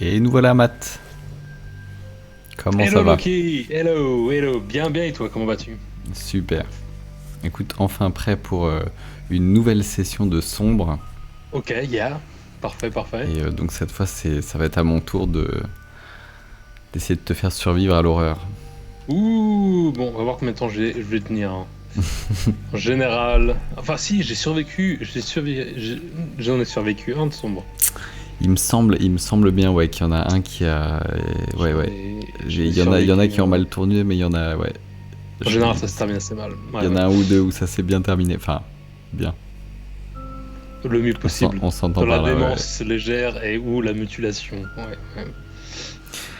Et nous voilà, Matt. Comment ça Hello va? Loki, hello, bien et toi, comment vas-tu? Super. Écoute, enfin prêt pour une nouvelle session de sombre. Ok, yeah, parfait. Et donc cette fois, ça va être à mon tour d'essayer de te faire survivre à l'horreur. Ouh, bon, on va voir combien de temps je vais tenir, hein. En général, enfin si, j'en ai survécu un de sombre. Il me semble bien, ouais, qu'il y en a un qui a, ouais, J'en ouais. ai, j'en ai Il y en a survécu qui ont un. mal tourné, mais il y en a, ouais. En Je- général, ça se termine assez mal. Il y en Ouais. a un ou deux où ça s'est bien terminé. Enfin, bien. Le mieux On s'en- possible. on s'entend Dans la par là, ouais. démence légère et ou la mutilation. Ouais.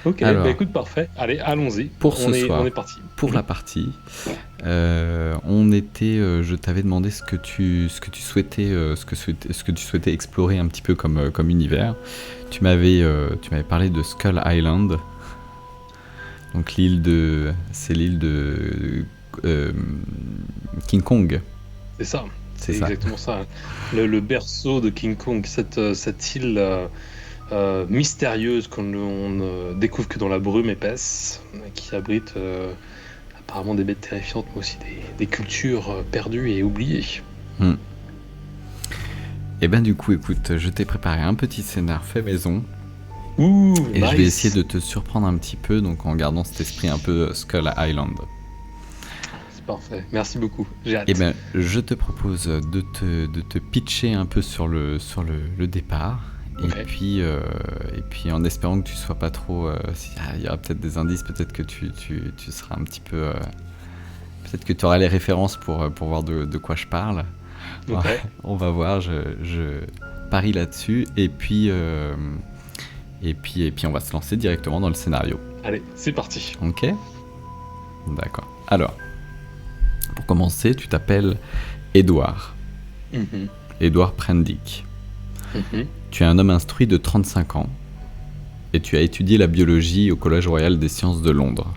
Ok, bah Alors, écoute, parfait. Allez, allons-y. pour ce On soir, est parti. pour la partie, je t'avais demandé ce que tu souhaitais explorer un petit peu comme univers. Tu m'avais parlé de Skull Island, donc c'est l'île de King Kong, C'est ça, c'est c'est ça. exactement ça. Le berceau de King Kong, cette île mystérieuse qu'on on ne découvre que dans la brume épaisse, qui abrite apparemment des bêtes terrifiantes, mais aussi des cultures perdues et oubliées. Hmm. Et ben du coup, écoute, je t'ai préparé un petit scénar fait maison. Ouh, Et je vais essayer nice! de te surprendre un petit peu, donc en gardant cet esprit un peu Skull Island. C'est parfait, merci beaucoup, j'ai Eh hâte. ben, je te propose de te pitcher un peu sur le départ. Ok, Et puis en espérant que tu sois pas trop. Il y aura peut-être des indices, peut-être que tu seras un petit peu. Peut-être que tu auras les références pour voir de quoi je parle. ok, On va voir, je parie là-dessus. Et puis on va se lancer directement dans le scénario. allez, c'est parti. Ok? D'accord. Alors, pour commencer, tu t'appelles Edouard. Mhm, Edouard Prendick. mhm. Tu es un homme instruit de 35 ans et tu as étudié la biologie au Collège Royal des Sciences de Londres.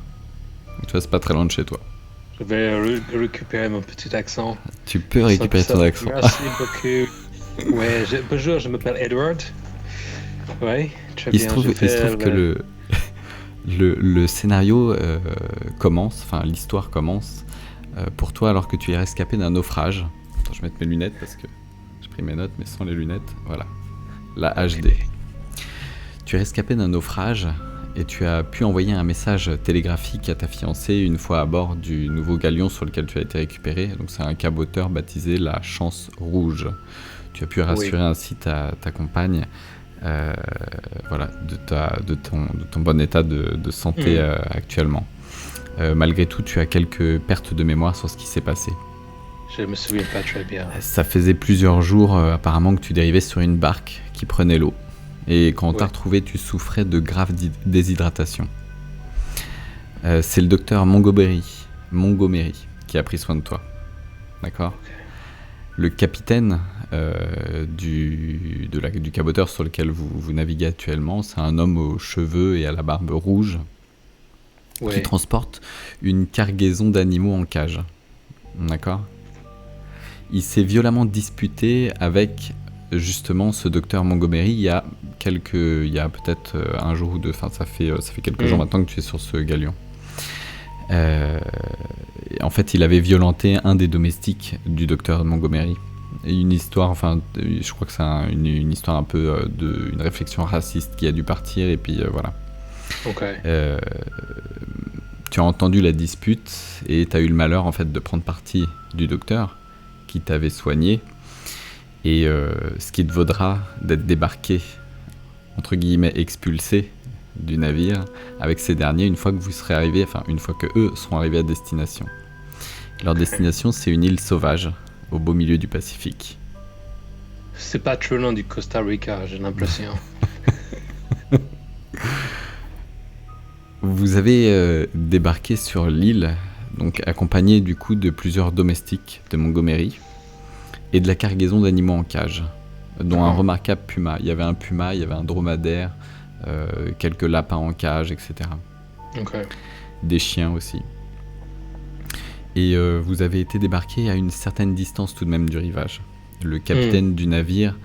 Donc, tu vois, c'est pas très loin de chez toi. Je vais récupérer mon petit accent. Tu peux récupérer ton accent. Merci beaucoup. Ouais, bonjour, je m'appelle Edward. Ouais, très Il se bien, trouve, je il se fais trouve que le scénario commence, enfin l'histoire commence pour toi alors que tu es rescapé d'un naufrage. Attends, je vais mettre mes lunettes parce que j'ai pris mes notes mais sans les lunettes. Voilà, la HD. Tu es rescapé d'un naufrage et tu as pu envoyer un message télégraphique à ta fiancée une fois à bord du nouveau galion sur lequel tu as été récupéré. Donc c'est un caboteur baptisé la Chance Rouge. Tu as pu Oui. rassurer ainsi ta compagne voilà, de ton bon état de santé Hmm. actuellement. Malgré tout, tu as quelques pertes de mémoire sur ce qui s'est passé. Je me souviens pas très bien. Ça faisait plusieurs jours apparemment que tu dérivais sur une barque qui prenait l'eau. Et quand on t'a Oui. retrouvé, tu souffrais de grave déshydratation. C'est le docteur Montgomery qui a pris soin de toi. D'accord? Ok. Le capitaine du caboteur sur lequel vous naviguez actuellement, c'est un homme aux cheveux et à la barbe rouge qui Oui. transporte une cargaison d'animaux en cage. D'accord? Il s'est violemment disputé avec justement ce docteur Montgomery il y a peut-être un jour ou deux, enfin ça fait quelques jours Hmm. maintenant que tu es sur ce galion. Euh, En fait, il avait violenté un des domestiques du docteur Montgomery. Et une histoire, enfin, je crois que c'est une histoire un peu une réflexion raciste qui a dû partir, et puis voilà. Ok. Euh, Tu as entendu la dispute et tu as eu le malheur en fait de prendre parti du docteur qui t'avait soigné, et ce qui te vaudra d'être débarqué, entre guillemets expulsé du navire avec ces derniers une fois que vous serez arrivés, enfin une fois que eux seront arrivés à destination. Leur destination, c'est une île sauvage au beau milieu du Pacifique. C'est pas trop loin du Costa Rica, j'ai l'impression. Vous avez débarqué sur l'île, donc accompagné du coup de plusieurs domestiques de Montgomery et de la cargaison d'animaux en cage, dont un Ah. remarquable puma. Il y avait un puma, il y avait un dromadaire, quelques lapins en cage, etc. Ok. Des chiens aussi. Et vous avez été débarqué à une certaine distance tout de même du rivage. Le Hmm. capitaine du navire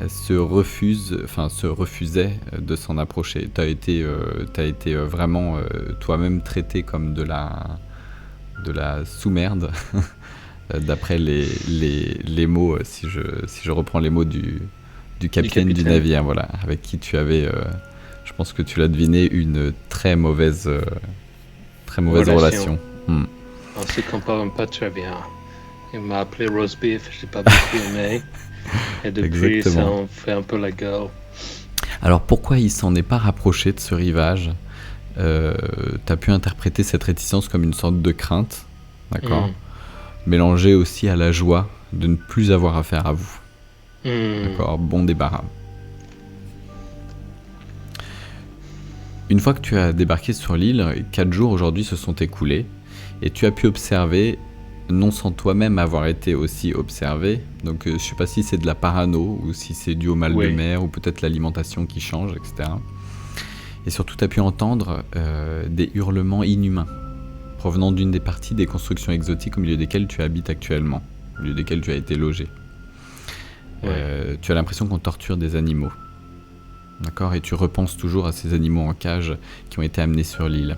se refusait de s'en approcher. T'as été vraiment toi-même traité comme de la sous-merde, d'après les mots, si je reprends les mots du capitaine du navire, voilà, avec qui tu avais, je pense que tu l'as deviné, une très mauvaise relation. Ensuite, quand pas très bien. Il m'a appelé roast beef, je l'ai pas beaucoup aimé. Et depuis, ça en fait un peu la gueule. Alors pourquoi il s'en est pas rapproché de ce rivage? T'as pu interpréter cette réticence comme une sorte de crainte, d'accord, mélangée aussi à la joie de ne plus avoir affaire à vous. D'accord, bon débarras. Une fois que tu as débarqué sur l'île, 4 jours aujourd'hui se sont écoulés, et tu as pu observer, non sans toi-même avoir été aussi observé, donc je sais pas si c'est de la parano, ou si c'est dû au mal de mer, ou peut-être l'alimentation qui change, etc. Et surtout, tu as pu entendre des hurlements inhumains, provenant d'une des parties des constructions exotiques au milieu desquelles tu habites actuellement, au milieu desquelles tu as été logé. Tu as l'impression qu'on torture des animaux. D'accord, et tu repenses toujours à ces animaux en cage qui ont été amenés sur l'île.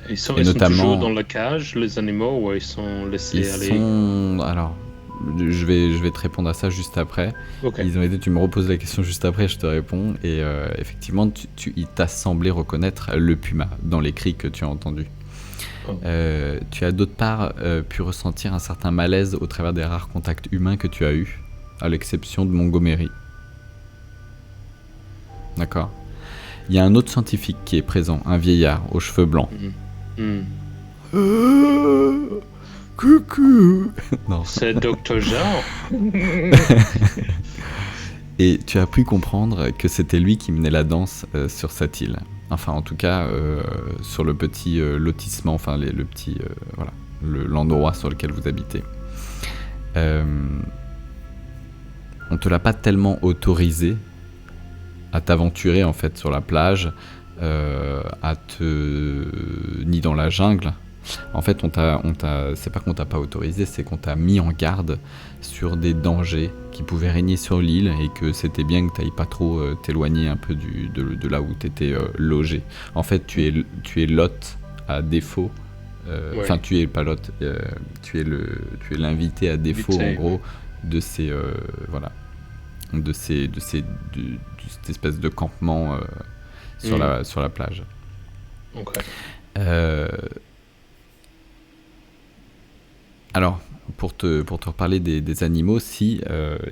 Ils sont toujours dans la cage, les animaux, ou ils sont laissés aller? Alors, je vais te répondre à ça juste après. Okay. Ils ont été, tu me reposes la question juste après, je te réponds. Et effectivement, il t'a semblé reconnaître le puma dans les cris que tu as entendus. Tu as d'autre part pu ressentir un certain malaise au travers des rares contacts humains que tu as eus, à l'exception de Montgomery. D'accord. Il y a un autre scientifique qui est présent, un vieillard aux cheveux blancs. Coucou. Non. C'est Dr. Jean. Et tu as pu comprendre que c'était lui qui menait la danse sur cette île. Enfin, en tout cas, sur le petit lotissement, enfin le petit, voilà, l'endroit sur lequel vous habitez. On te l'a pas tellement autorisé à t'aventurer en fait sur la plage, ni dans la jungle. En fait, c'est pas qu'on t'a pas autorisé, c'est qu'on t'a mis en garde sur des dangers qui pouvaient régner sur l'île et que c'était bien que t'ailles pas trop t'éloigner un peu de là où t'étais logé. En fait, tu es l'hôte à défaut. Enfin, tu es pas l'hôte, tu es l'invité à défaut en gros de ces voilà. de cette espèce de campement sur la plage. Okay. Alors, pour te reparler des animaux, si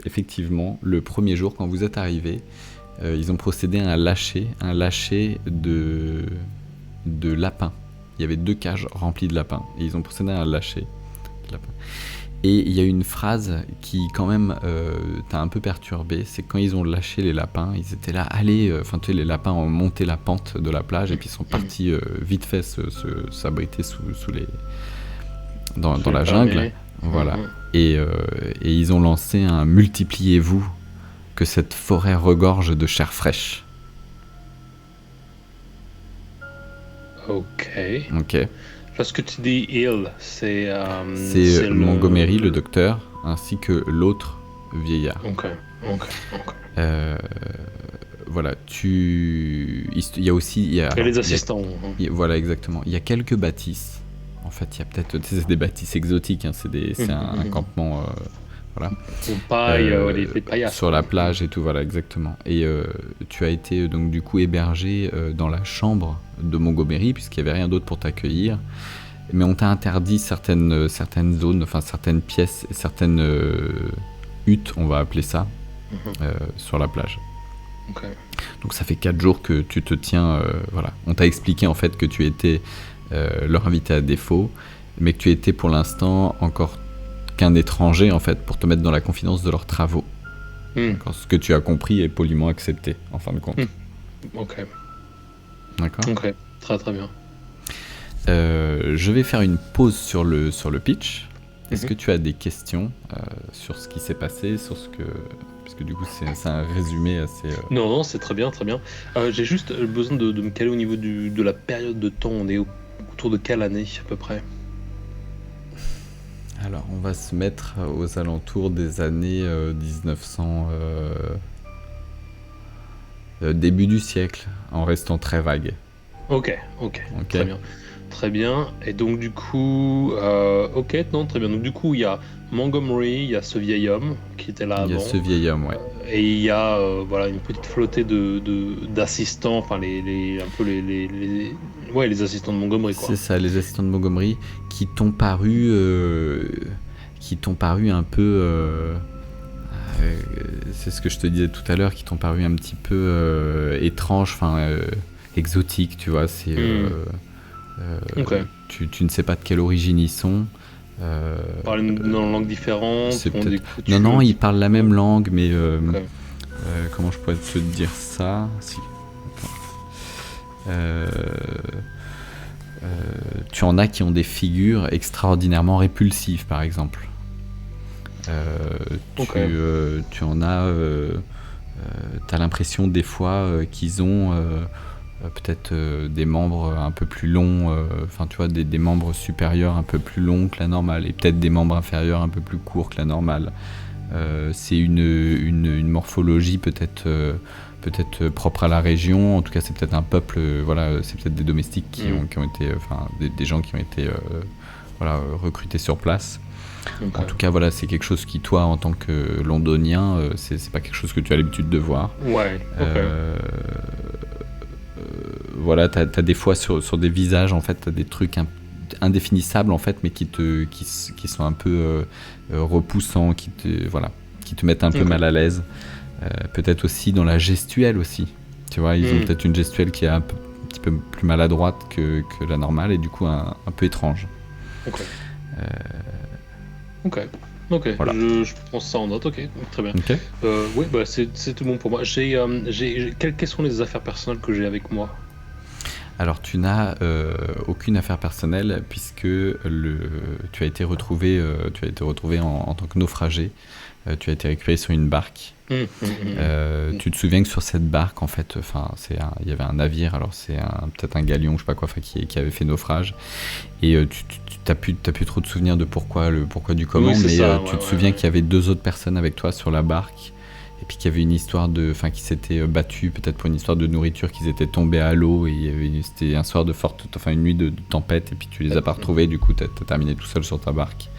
effectivement, le premier jour, quand vous êtes arrivé, ils ont procédé à un lâcher de lapins. Il y avait 2 cages remplies de lapins, et ils ont procédé à un lâcher de lapins. Et il y a une phrase qui quand même t'a un peu perturbé, c'est quand ils ont lâché les lapins, ils étaient là, allez, tu sais, les lapins ont monté la pente de la plage et puis ils sont partis vite fait s'abriter dans la jungle, voilà. Et ils ont lancé un multipliez-vous, que cette forêt regorge de chair fraîche. Ok. Lorsque tu dis il, c'est Montgomery, le docteur, ainsi que l'autre vieillard. Ok. Voilà, il y a aussi... Et les assistants. Voilà, exactement. Il y a quelques bâtisses. En fait, il y a peut-être des bâtisses exotiques, hein, c'est un campement... voilà. Les paillasses. Sur la plage et tout, voilà, exactement. Et tu as été donc du coup hébergé dans la chambre de Montgomery, puisqu'il n'y avait rien d'autre pour t'accueillir. Mais on t'a interdit certaines zones, enfin certaines pièces, certaines huttes, on va appeler ça, sur la plage. Okay. Donc ça fait 4 jours que tu te tiens... voilà. On t'a expliqué en fait que tu étais leur invité à défaut, mais que tu étais pour l'instant encore qu'un étranger en fait, pour te mettre dans la confidence de leurs travaux. Ce que tu as compris et poliment accepté en fin de compte. Ok. D'accord. Ok, très très bien. Je vais faire une pause sur le pitch. Est-ce que tu as des questions sur ce qui s'est passé, sur ce que... Parce que du coup c'est un résumé assez... Non, c'est très bien, très bien. J'ai juste besoin de me caler au niveau de la période de temps. On est autour de quelle année à peu près? Alors, on va se mettre aux alentours des années 1900, début du siècle, en restant très vague. Ok, Ok. très bien. Très bien. Et donc du coup, ok, non, très bien. Donc du coup, il y a Montgomery, il y a ce vieil homme qui était là Il y a avant, ce vieil homme, ouais. et il y a voilà une petite flottée d'assistants, enfin un peu ouais, les assistants de Montgomery quoi. C'est ça, les assistants de Montgomery qui t'ont paru un peu, c'est ce que je te disais tout à l'heure, qui t'ont paru un petit peu étranges, enfin exotiques, tu vois. C'est, Ok. tu ne sais pas de quelle origine ils sont. Parler dans une langue différente, C'est font peut-être... des coutumes. Non, ils parlent la même langue, mais Ok. comment je pourrais te dire ça? Si. Euh, tu en as qui ont des figures extraordinairement répulsives, par exemple. Ok. Tu en as... t'as l'impression des fois qu'ils ont peut-être des membres un peu plus longs, enfin tu vois, des membres supérieurs un peu plus longs que la normale, et peut-être des membres inférieurs un peu plus courts que la normale. C'est une morphologie peut-être propre à la région. En tout cas, c'est peut-être un peuple, voilà, c'est peut-être des domestiques qui ont été, enfin, des gens qui ont été voilà, recrutés sur place. Ok. En tout cas, voilà, c'est quelque chose qui, toi, en tant que londonien, c'est pas quelque chose que tu as l'habitude de voir. Ouais. Ok. Voilà, t'as des fois sur des visages, en fait, t'as des trucs indéfinissables, en fait, mais qui sont un peu repoussants, qui te mettent un peu mal à l'aise. Peut-être aussi dans la gestuelle aussi. Tu vois, ils ont peut-être une gestuelle qui est un petit peu plus maladroite que la normale, et du coup un peu étrange. Ok. Ok. Voilà. Je prends ça en note. Ok, très bien. Ok. Oui, bah c'est tout bon pour moi. Quelles sont les affaires personnelles que j'ai avec moi? Alors tu n'as aucune affaire personnelle puisque tu as été retrouvé en tant que naufragé. Tu as été récupéré sur une barque. Tu te souviens que sur cette barque, en fait, il y avait un navire. Alors c'est peut-être un galion, je sais pas quoi, qui avait fait naufrage. Et tu t'as plus trop de souvenirs de pourquoi du comment, Oui, c'est mais ça, tu te ouais, souviens ouais. qu'il y avait 2 autres personnes avec toi sur la barque. Et puis qu'il y avait une histoire qui s'étaient battus peut-être pour une histoire de nourriture, qu'ils étaient tombés à l'eau, et c'était un soir une nuit de tempête, et puis tu les as pas retrouvés, du coup t'as terminé tout seul sur ta barque.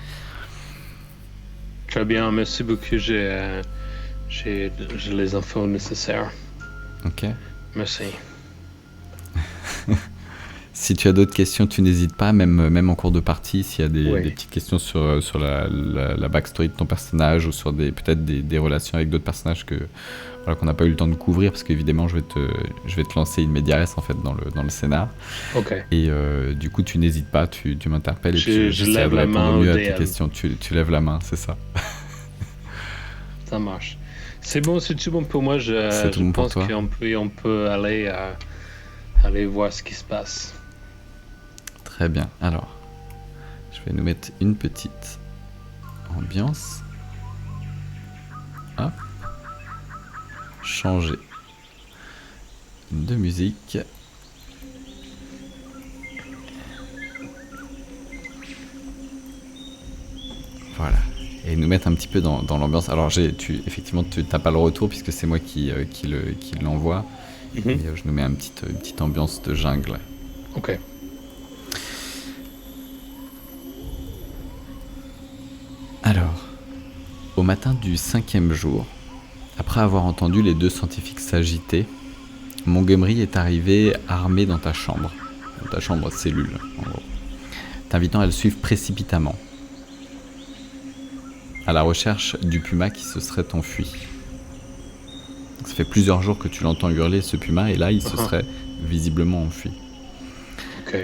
Très bien, merci beaucoup. J'ai les infos nécessaires. Ok. Merci. Si tu as d'autres questions, tu n'hésites pas, même en cours de partie, s'il y a Oui. des petites questions sur la backstory de ton personnage, ou sur peut-être des relations avec d'autres personnages qu'on n'a pas eu le temps de couvrir, parce qu'évidemment je vais te lancer une média res en fait dans le scénar. Ok. Et du coup tu n'hésites pas, tu m'interpelles, et puis Je j'essaierai lève de la répondre main au mieux au à tes DM. questions. Tu lèves la main, c'est ça. Ça marche. C'est tout bon pour moi. C'est tout Je bon pour pense toi. qu'on peut aller voir ce qui se passe. Très bien. Alors, je vais nous mettre une petite ambiance. Hop. Changer de musique. Voilà. Et nous mettre un petit peu dans l'ambiance. Alors, effectivement, tu n'as pas le retour puisque c'est moi qui l'envoie. Et je nous mets une petite ambiance de jungle. Ok. Alors, au matin du 5e jour, après avoir entendu les 2 scientifiques s'agiter, Montgomery est arrivé armé dans ta chambre cellule, en gros, t'invitant à le suivre précipitamment, à la recherche du puma qui se serait enfui. Donc, ça fait plusieurs jours que tu l'entends hurler, ce puma, et là il se serait visiblement enfui. Ok.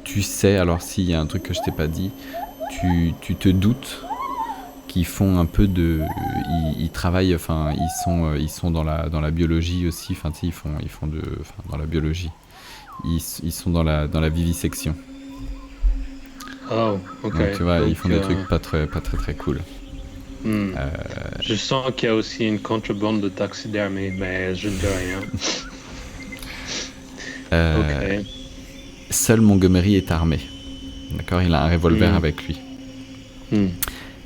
Tu sais, alors s'il y a un truc que je t'ai pas dit, tu te doutes qu'ils font un peu de, ils travaillent, enfin ils sont dans la biologie aussi, enfin tu sais, ils font dans la biologie, ils sont dans la vivisection. Oh, ok. Donc tu vois, Donc, ils font des trucs pas très très cool. Je sens qu'il y a aussi une contrebande de taxidermie, mais je ne dis rien. Ok. Seul Montgomery est armé. D'accord, il a un revolver avec lui.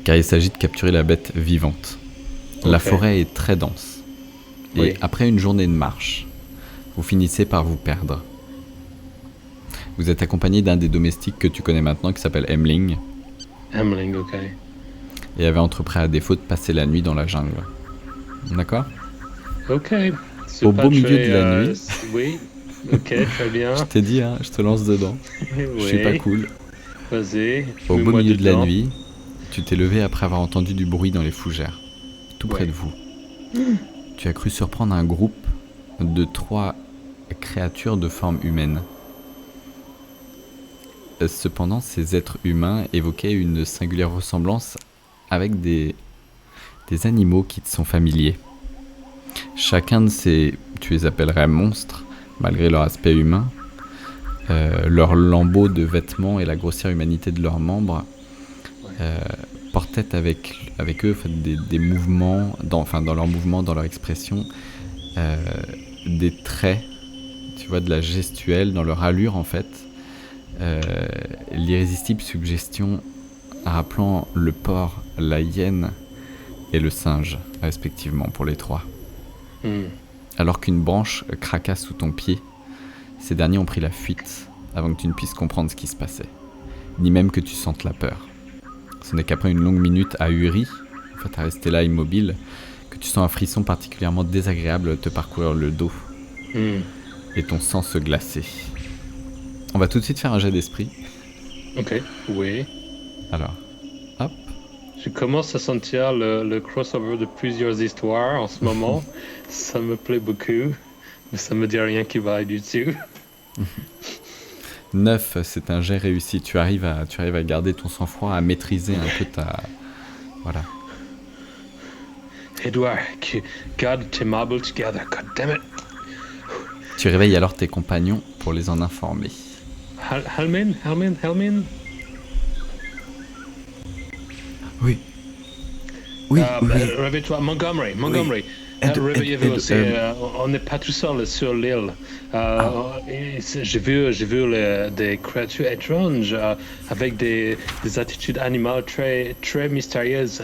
Car il s'agit de capturer la bête vivante. La forêt est très dense. Et après une journée de marche, vous finissez par vous perdre. Vous êtes accompagné d'un des domestiques que tu connais maintenant qui s'appelle Emling. Emling, ok. Et avait entrepris à défaut de passer la nuit dans la jungle. D'accord ? Ok. Au beau milieu de la nuit. Oui, ok, très bien. Je t'ai dit, hein, je te lance dedans. Je suis pas cool. Vas-y. Au beau milieu de la nuit, tu t'es levé après avoir entendu du bruit dans les fougères, tout près de vous. Tu as cru surprendre un groupe de 3 créatures de forme humaine. Cependant, ces êtres humains évoquaient une singulière ressemblance avec des animaux qui te sont familiers. Chacun de ces, tu les appellerais monstres, malgré leur aspect humain, leurs lambeaux de vêtements et la grossière humanité de leurs membres, portaient avec eux des mouvements, dans leurs mouvements, dans leur expression, des traits, tu vois, de la gestuelle, dans leur allure en fait, l'irrésistible suggestion rappelant le porc, la hyène et le singe, respectivement, pour les 3. Alors qu'une branche craqua sous ton pied, ces derniers ont pris la fuite avant que tu ne puisses comprendre ce qui se passait, ni même que tu sentes la peur. Ce n'est qu'après une longue minute ahurie, en fait à rester là immobile, que tu sens un frisson particulièrement désagréable te parcourir le dos et ton sang se glacer. On va tout de suite faire un jet d'esprit. Ok, oui. Alors, hop. Je commence à sentir le crossover de plusieurs histoires en ce moment. Ça me plaît beaucoup, mais ça me dit rien qui va du tout. 9, c'est un jet réussi. Tu arrives à garder ton sang-froid, à maîtriser un peu ta... Voilà. Edouard, garde tes marbles together, god damn it. Tu réveilles alors tes compagnons pour les en informer. Helmin? Oui. Oui. Réveille-toi, Montgomery. Réveillez-vous aussi. On n'est pas tout seul sur l'île. J'ai vu des créatures étranges avec des attitudes animales très, très mystérieuses.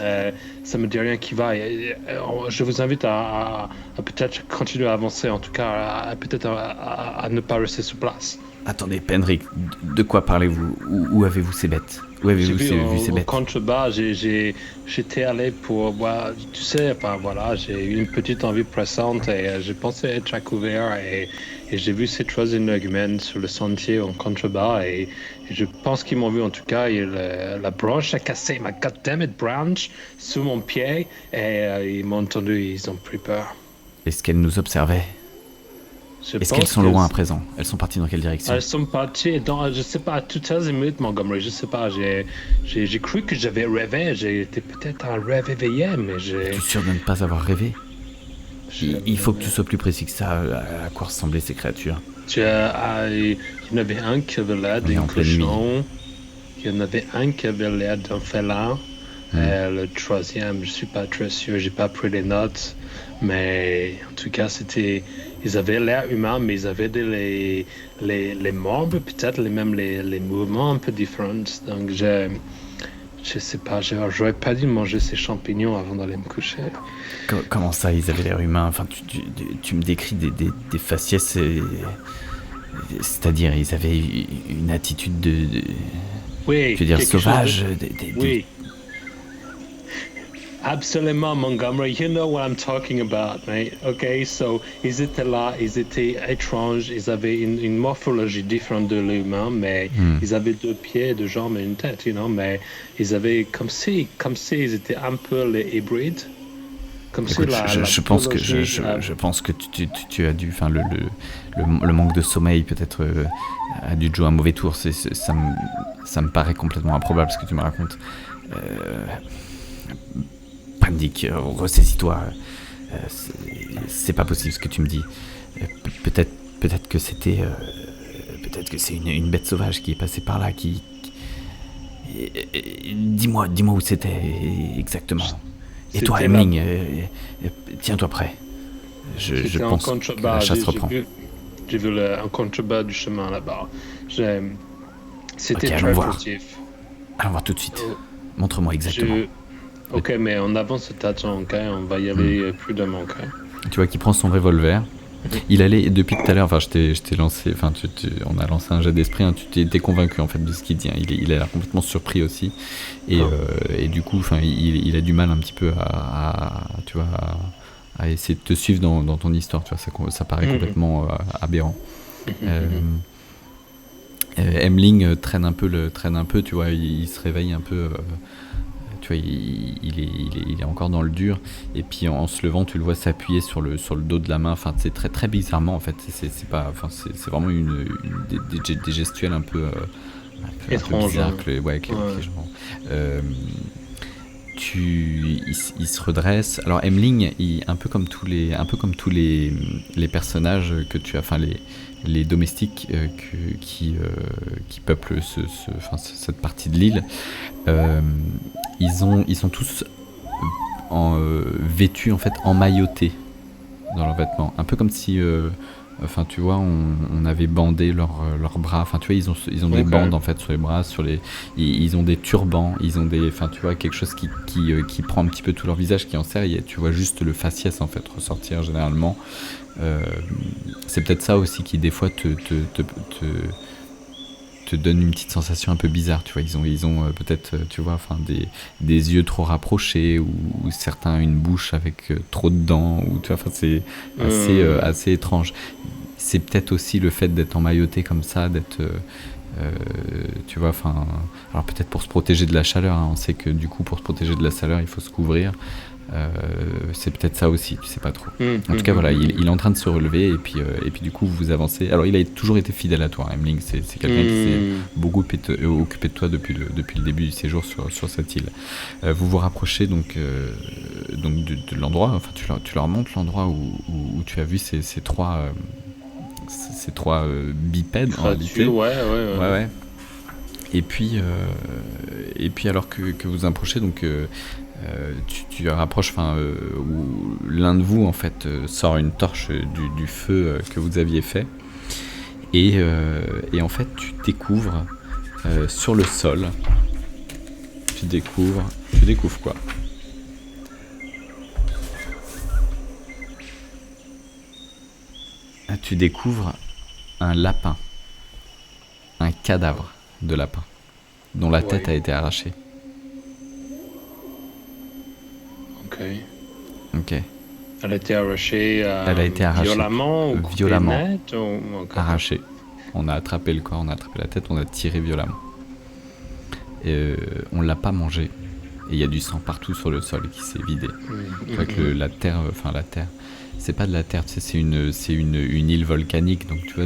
Ça me dit rien qui va. Je vous invite à peut-être continuer à avancer, en tout cas, peut-être à ne pas rester sur place. Attendez, Penric, de quoi parlez-vous? Où avez-vous ces bêtes? Où avez-vous vu ces bêtes? Au contrebas, j'étais allé pour voir, tu sais, enfin voilà, j'ai eu une petite envie pressante et j'ai pensé être à couvert et j'ai vu ces 3 énergumènes sur le sentier en contrebas et je pense qu'ils m'ont vu en tout cas. Et la branche a cassé, ma goddammit branch, sous mon pied et ils m'ont entendu, ils ont pris peur. Est-ce qu'elles nous observaient? Est-ce qu'elles sont loin à présent? Elles sont parties dans quelle direction? Elles sont parties dans, je sais pas, toutes ces minutes, Montgomery, je sais pas, j'ai cru que j'avais rêvé, j'ai été peut-être un rêve éveillé, mais j'ai... Es-tu sûr de ne pas avoir rêvé? Il faut que tu sois plus précis que ça, à quoi ressemblaient ces créatures. Il y en avait un qui avait l'air d'un cochon, il y en avait un qui avait l'air d'un félin, le 3e, je suis pas très sûr, j'ai pas pris les notes, mais en tout cas, ils avaient l'air humains, mais ils avaient les membres, peut-être les mouvements un peu différents. Donc, je sais pas, j'aurais pas dû manger ces champignons avant d'aller me coucher. Comment ça, ils avaient l'air humains? Enfin, tu me décris des faciès, c'est-à-dire, ils avaient une attitude de oui, je veux dire, sauvage. Oui. Absolument, Montgomery. You know what I'm talking about, mate. Okay, so ils étaient là, ils étaient étranges, ils avaient une morphologie différente de l'humain, mais ils avaient 2 pieds, 2 jambes et une tête, you know, mais ils avaient comme si ils étaient un peu les hybrides. Comme écoute, je pense que tu as dû, enfin le manque de sommeil peut-être a dû te jouer un mauvais tour. Ça me paraît complètement improbable ce que tu me racontes. Pandic, ressaisis-toi. C'est pas possible ce que tu me dis. Peut-être que c'était, peut-être que c'est une bête sauvage qui est passée par là, dis-moi où c'était exactement. Et toi, Emling, tiens-toi prêt. Je pense que la chasse reprend. J'ai vu un contrebas du chemin là-bas. C'était Ok, allons très voir. furtif. Allons voir tout de suite. Euh, Montre-moi exactement. je... Ok, mais on avance de tâton, ok? On va y aller prudemment, ok? Tu vois qu'il prend son revolver. Mhm. Il allait, depuis tout à l'heure, enfin, je t'ai lancé, enfin, on a lancé un jet d'esprit, hein, tu t'es convaincu en fait de ce qu'il dit. Hein. Il a l'air complètement surpris aussi. Et du coup, enfin, il a du mal un petit peu tu vois, à essayer de te suivre dans ton histoire. Tu vois, ça paraît complètement aberrant. Emling traîne un peu, tu vois, il se réveille un peu. Tu vois, il est encore dans le dur. Et puis en se levant, tu le vois s'appuyer sur le dos de la main. Enfin, c'est très très bizarrement en fait. C'est pas, enfin, c'est vraiment des gestuels un peu Étrange, bizarres hein. que Ouais. les gens. Euh, il se redresse. Alors Emling, un peu comme tous les personnages que tu as, enfin les domestiques qui peuplent cette partie de l'île, euh, ils sont tous vêtus en fait emmaillotés dans leurs vêtements, un peu comme si enfin tu vois on avait bandé leurs bras, enfin tu vois ils ont des Ok. bandes en fait sur les bras, ils ont des turbans, ils ont des, enfin tu vois quelque chose qui prend un petit peu tout leur visage, qui en serre, et tu vois juste le faciès en fait ressortir généralement. Euh, c'est peut-être ça aussi qui des fois te donne une petite sensation un peu bizarre, tu vois. Ils ont peut-être, tu vois, enfin des yeux trop rapprochés, ou certains une bouche avec trop de dents, ou tu vois, enfin c'est assez étrange. C'est peut-être aussi le fait d'être emmailloté comme ça, d'être, tu vois, enfin, alors peut-être pour se protéger de la chaleur. Hein. On sait que du coup, pour se protéger de la chaleur, il faut se couvrir. C'est peut-être ça aussi, tu sais pas trop. En tout cas, voilà, il est en train de se relever, et puis du coup, vous avancez. Alors, il a toujours été fidèle à toi, Emling. C'est quelqu'un qui s'est beaucoup occupé de toi depuis le début du séjour sur cette île. Vous vous rapprochez donc de l'endroit. Enfin, tu leur montres l'endroit où tu as vu ces trois bipèdes en réalité. Créature, ouais. Ouais, ouais. Et puis alors que vous approchez, donc tu rapproches, enfin, où l'un de vous en fait sort une torche du feu que vous aviez fait, et en fait tu découvres sur le sol, tu découvres quoi? Ah, tu découvres un lapin, un cadavre de lapin dont la tête Ouais. a été arrachée. Ok. Ok. Elle a été arrachée Elle a été arrachée violemment ou coupée violemment, net ou... Ok. arrachée. On a attrapé le corps, on a attrapé la tête, on a tiré violemment. Et on l'a pas mangé. Et il y a du sang partout sur le sol qui s'est vidé. Tu vois que la terre, c'est pas de la terre, tu sais, c'est une île volcanique. Donc tu vois,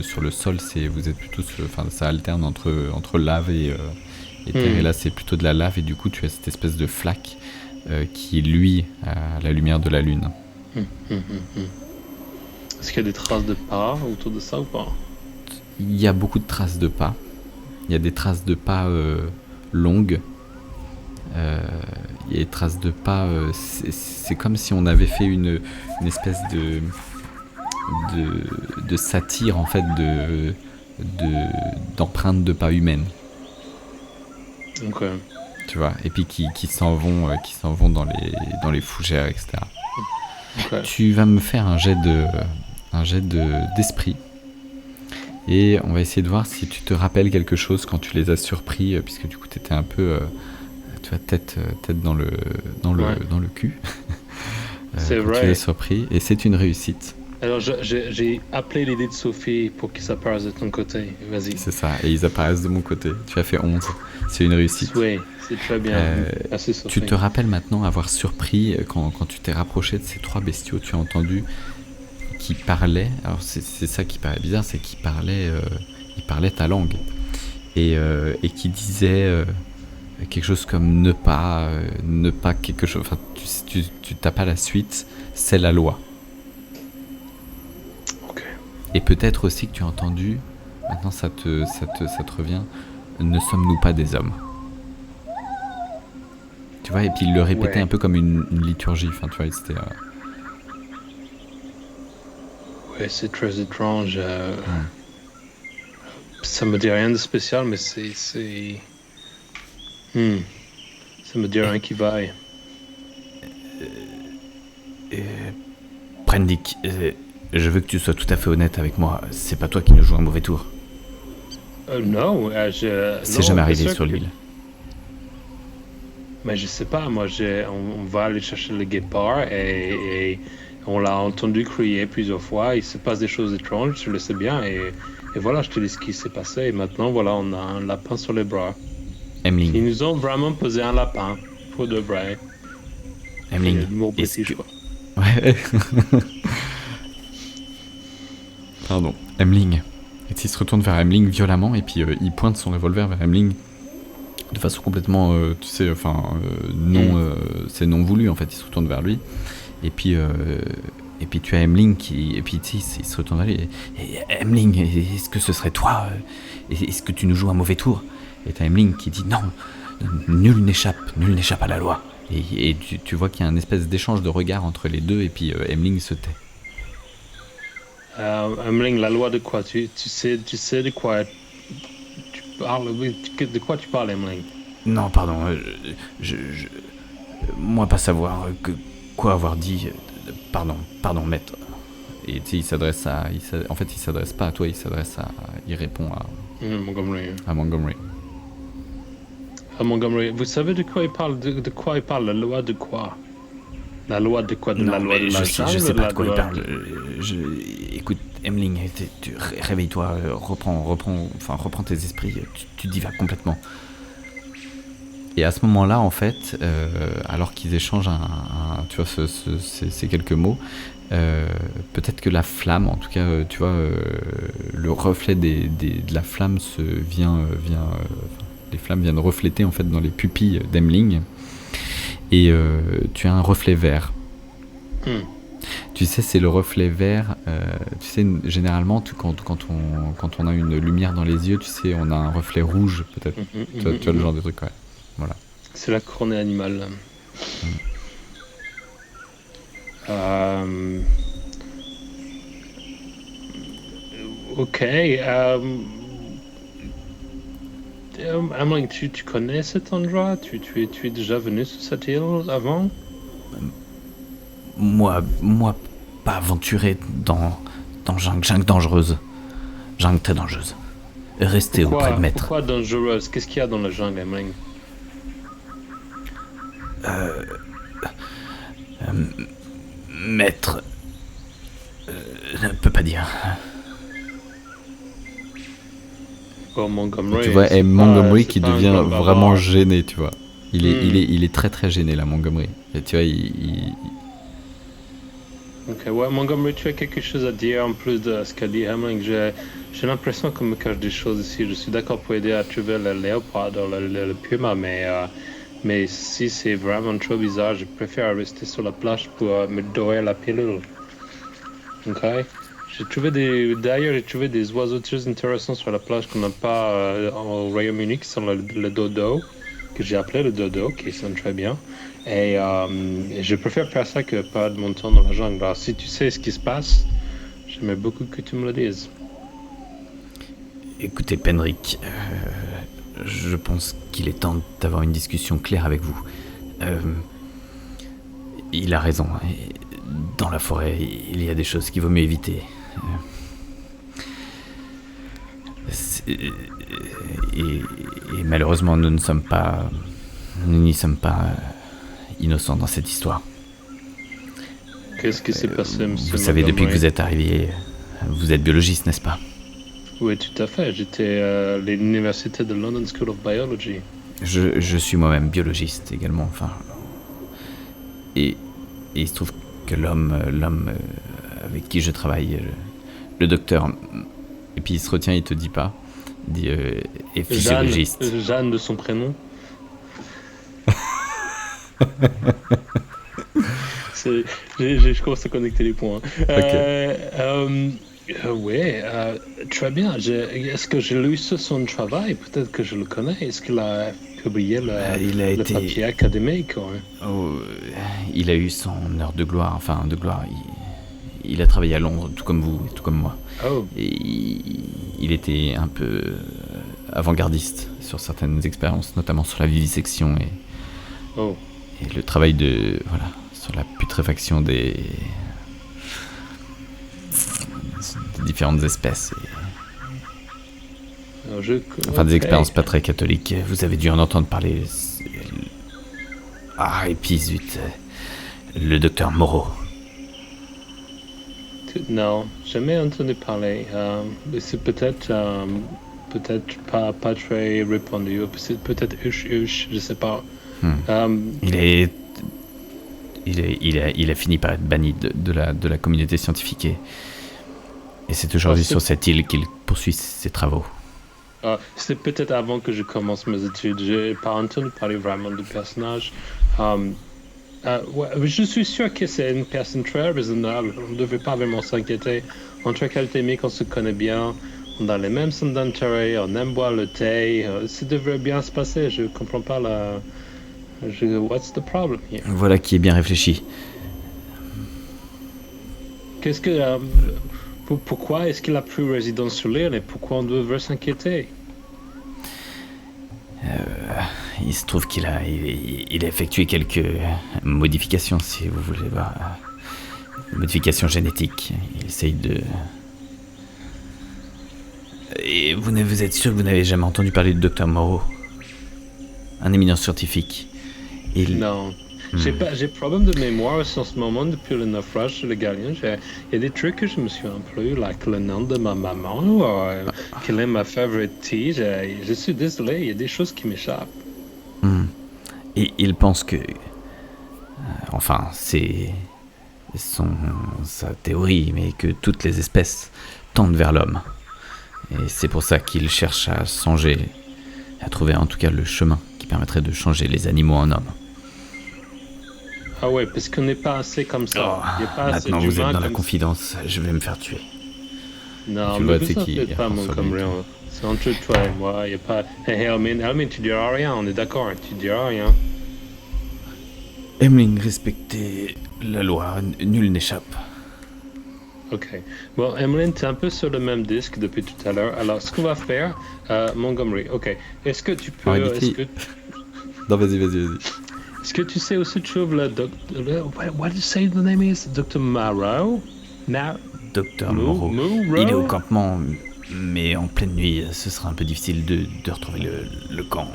sur le sol, vous êtes plutôt, enfin, ça alterne entre lave et terre. Et là, c'est plutôt de la lave, et du coup, tu as cette espèce de flaque qui luit à la lumière de la lune. Est-ce qu'il y a des traces de pas autour de ça ou pas? Il y a beaucoup de traces de pas. Il y a des traces de pas longues. Il y a des traces de pas. C'est comme si on avait fait une espèce de satire en fait d'empreintes de pas humaines. Ok. Tu vois, et puis qui s'en vont dans les fougères, etc. Ok. Tu vas me faire un jet d'esprit. Et on va essayer de voir si tu te rappelles quelque chose quand tu les as surpris, puisque du coup tu étais un peu, tu vois, tête dans le cul. C'est Quand tu les as vrai. surpris, et c'est une réussite. Alors, j'ai appelé l'idée de Sophie pour que ça passe de ton côté. Vas-y. C'est ça, et ils apparaissent de mon côté. Tu as fait 11, c'est une réussite. Oui, c'est très bien. Merci Sophie. Tu te rappelles maintenant avoir surpris, quand tu t'es rapproché de ces trois bestiaux, tu as entendu qu'ils parlaient. Alors c'est ça qui paraît bizarre, c'est qu'ils parlaient ta langue, et qui disaient quelque chose comme ne pas quelque chose. Enfin, tu t'as pas la suite. C'est la loi. Ok. Et peut-être aussi que tu as entendu. Maintenant, ça te revient. Ne sommes-nous pas des hommes? Tu vois, et puis il le répétait Ouais. un peu comme une liturgie. Enfin, tu vois, c'était. Ouais, c'est très étrange. Ça me dit rien de spécial, mais Hmm. Ça me dit rien qui vaille. Prendick, je veux que tu sois tout à fait honnête avec moi. C'est pas toi qui nous joues un mauvais tour. Non, C'est jamais arrivé sur l'île. Mais je sais pas, moi, on va aller chercher le guépard et on l'a entendu crier plusieurs fois. Il se passe des choses étranges, tu le sais bien. Et voilà, je te dis ce qui s'est passé. Et maintenant, voilà, on a un lapin sur les bras. Emmeline. Ils nous ont vraiment posé un lapin, pour de vrai. Emmeline, est-ce que... Ouais. Pardon. Emmeline. Et il se retourne vers Emmeline violemment et puis il pointe son revolver vers Emmeline de façon complètement, c'est non voulu en fait. Il se retourne vers lui et puis tu as Emmeline qui, et puis il se retourne vers lui. Emmeline, est-ce que ce serait toi Est-ce que tu nous joues un mauvais tour? Et tu as Emmeline qui dit non, nul n'échappe à la loi. Et tu vois qu'il y a une espèce d'échange de regards entre les deux et puis Emmeline se tait. Emmeline, la loi de quoi tu sais de quoi tu parles? De quoi tu parles, Emmeline? Non, pardon. Moi, pas savoir quoi avoir dit. Pardon, maître. Et tu sais, il s'adresse pas à toi, il répond à Montgomery. À Montgomery. Montgomery, vous savez de quoi il parle? De quoi il parle? La loi de quoi? La loi de quoi? Non, la loi de la jungle? Je sais pas de quoi il parle. Écoute, Emmeline, réveille-toi, reprends tes esprits. Tu divagues complètement. Et à ce moment-là, en fait, alors qu'ils échangent tu vois, ces quelques mots, peut-être que la flamme, en tout cas, tu vois, le reflet de la flamme les flammes viennent refléter en fait dans les pupilles d'Emmeline, et tu as un reflet vert. Tu sais, c'est le reflet vert. Tu sais, généralement, quand on a une lumière dans les yeux, tu sais, on a un reflet rouge, peut-être. Tu as le genre de truc, ouais. Voilà. C'est la cornée animale. Ok. Emmeline, tu connais cet endroit? Tu es déjà venu sur cette île avant? Moi, pas aventuré dans jungle dangereuse. Jungle très dangereuse. Restez auprès de maître. Pourquoi dangereuse? Qu'est-ce qu'il y a dans la jungle, Emmeline? Maître. Je ne peux pas dire. Oh, Montgomery. Tu vois, Montgomery qui devient vraiment gêné, tu vois. Il est très très gêné là, Montgomery. Et tu vois, Ok, ouais, Montgomery, tu as quelque chose à dire en plus de ce qu'a dit Emmeline? J'ai l'impression qu'on me cache des choses ici. Je suis d'accord pour aider à trouver le léopard, le puma, mais si c'est vraiment trop bizarre, je préfère rester sur la plage pour me dorer la pilule. Ok? D'ailleurs, j'ai trouvé des oiseaux très intéressants sur la plage qu'on n'a pas au Royaume-Uni, qui sont le dodo, que j'ai appelé le dodo, qui sont très bien. Et je préfère faire ça que perdre mon temps dans la jungle. Alors, si tu sais ce qui se passe, j'aimerais beaucoup que tu me le dises. Écoutez, Penrick, je pense qu'il est temps d'avoir une discussion claire avec vous. Il a raison. Dans la forêt, il y a des choses qu'il vaut mieux éviter. Et malheureusement, nous n'y sommes pas innocents dans cette histoire. Qu'est-ce qui s'est passé, monsieur? Vous savez, depuis que vous êtes arrivé, vous êtes biologiste, n'est-ce pas? Oui, tout à fait. J'étais à l'université de London School of Biology. Je suis moi-même biologiste également, enfin. Et il se trouve que l'homme avec qui je travaille, le docteur, et puis il se retient, il te dit pas, dit est physiologiste. Jeanne de son prénom. Je commence à connecter les points. Très bien. Est-ce que j'ai lu sur son travail? Peut-être que je le connais. Est-ce qu'il a publié le papier académique? Oh, il a eu son heure de gloire. Enfin, de gloire. il a travaillé à Londres, tout comme vous, tout comme moi. Oh, Et il était un peu avant-gardiste sur certaines expériences, notamment sur la vivisection oh. et le travail sur la putréfaction des différentes espèces. Enfin, des expériences pas très catholiques. Vous avez dû en entendre parler. Ah, et puis zut, le docteur Moreau. Non, jamais entendu parler. C'est peut-être pas très répandu. C'est peut-être huche, je sais pas. Il a fini par être banni de la communauté scientifique et c'est aujourd'hui sur cette île qu'il poursuit ses travaux. C'est peut-être avant que je commence mes études. J'ai pas entendu parler vraiment du personnage. Ouais, je suis sûr que c'est une personne très raisonnable. On ne devrait pas vraiment s'inquiéter. Entre académiques, on se connaît bien. On a les mêmes centres d'intérêt. On aime boire le thé. Ça devrait bien se passer. Je comprends pas what's the problem here? Voilà qui est bien réfléchi. Qu'est-ce que... pourquoi est-ce qu'il a plus résidence sur l'île et pourquoi on devrait s'inquiéter? Il se trouve qu'il a effectué quelques modifications, si vous voulez voir. Modifications génétiques. Il essaye de... Et vous êtes sûr que vous n'avez jamais entendu parler du docteur Moreau? Un éminent scientifique. Non. J'ai problème de mémoire en ce moment depuis le naufrage sur le Galien. Il y a des trucs que je me souviens plus, like le nom de ma maman ou quelle est ma favorite tea. Je suis désolé, il y a des choses qui m'échappent. Et il pense que... enfin, c'est sa théorie, mais que toutes les espèces tendent vers l'homme. Et c'est pour ça qu'il cherche à trouver en tout cas le chemin qui permettrait de changer les animaux en hommes. Ah ouais, parce qu'on n'est pas assez comme ça. Maintenant vous êtes dans la confidence, je vais me faire tuer. Non, Tu mais vois, ça c'est qui, fait pas Montgomery. C'est entre toi et moi. Y a pas... Hey, Helmin, tu diras rien, on est d'accord, tu diras rien. Emmeline, respectez la loi, nul n'échappe. Ok. Bon, Emmeline, t'es un peu sur le même disque depuis tout à l'heure. Alors, ce qu'on va faire, Montgomery, ok. Est-ce que tu peux... Non, vas-y. Est-ce que tu sais où se trouve le docteur... What did you say the name is? Dr. Moreau? Docteur Moreau. Il est au campement, mais en pleine nuit, ce sera un peu difficile de retrouver le camp.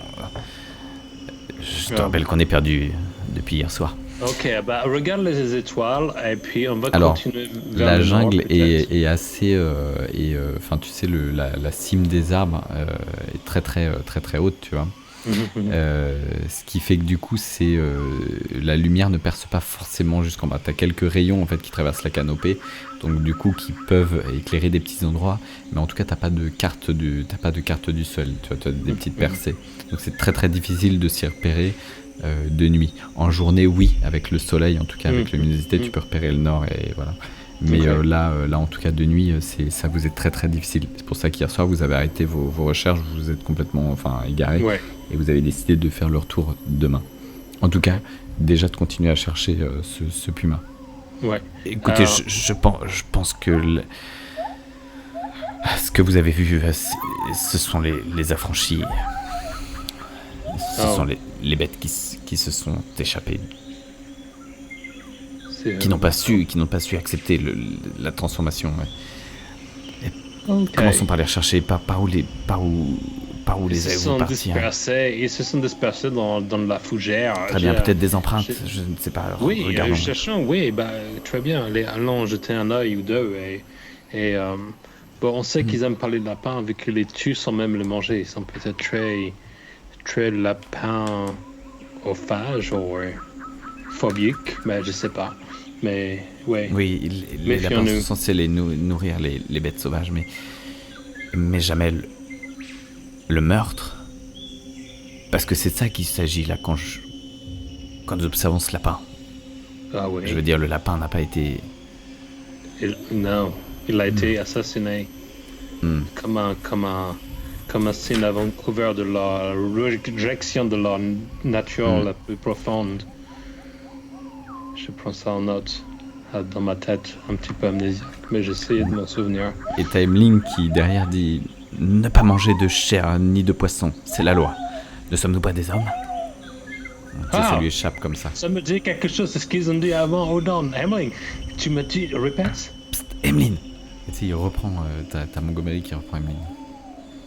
Je te rappelle qu'on est perdu depuis hier soir. Ok, bah regarde les étoiles et puis on va continuer vers la le jungle nord, est assez... Enfin, tu sais, la cime des arbres est très très haute, tu vois. Ce qui fait que du coup la lumière ne perce pas forcément jusqu'en bas. T'as quelques rayons en fait qui traversent la canopée, donc du coup qui peuvent éclairer des petits endroits, mais en tout cas t'as pas de carte du sol, tu vois, t'as des petites percées, donc c'est très très difficile de s'y repérer de nuit. En journée oui, avec le soleil en tout cas, avec luminosité tu peux repérer le nord et voilà. Mais là en tout cas de nuit ça vous est très très difficile. C'est pour ça qu'hier soir vous avez arrêté vos recherches, vous êtes complètement égaré. Ouais. Et vous avez décidé de faire le retour demain. En tout cas, déjà de continuer à chercher ce puma. Ouais. Écoutez, je pense que ce que vous avez vu, ce sont les affranchis. Ce sont les bêtes qui se sont échappées. Qui n'ont pas su accepter la transformation. Ouais. Commençons par les rechercher. Par où les avez-vous partis? Ils se sont dispersés dans la fougère. Très bien, peut-être des empreintes, je ne sais pas. Oui, regardons. cherchons, très bien. Allons jeter un œil ou deux. Bon, on sait qu'ils aiment pas les lapins, vu qu'ils les tuent sans même les manger. Ils sont peut-être très lapinophages ou phobiques, mais je sais pas. Mais, ouais. Oui, les lapins sont censés nourrir les bêtes sauvages, mais jamais le meurtre. Parce que c'est de ça qu'il s'agit là quand nous observons ce lapin. Ah oui. Je veux dire, le lapin n'a pas été... Non, il a été assassiné. Comme un signe avant-couvert de la réjection de la nature la plus profonde. Je prends ça en note. dans ma tête, un petit peu amnésiaque, mais j'essayais de m'en souvenir. Et t'as Emmeline qui derrière dit « Ne pas manger de chair ni de poisson, c'est la loi. Ne sommes-nous pas des hommes ?» Ça lui échappe comme ça. Ça me dit quelque chose, c'est ce qu'ils ont dit avant. Hold on, Emily, tu me dis, répète. Psst, Emmeline. Et tu sais, il reprend, t'as Montgomery qui reprend Emmeline.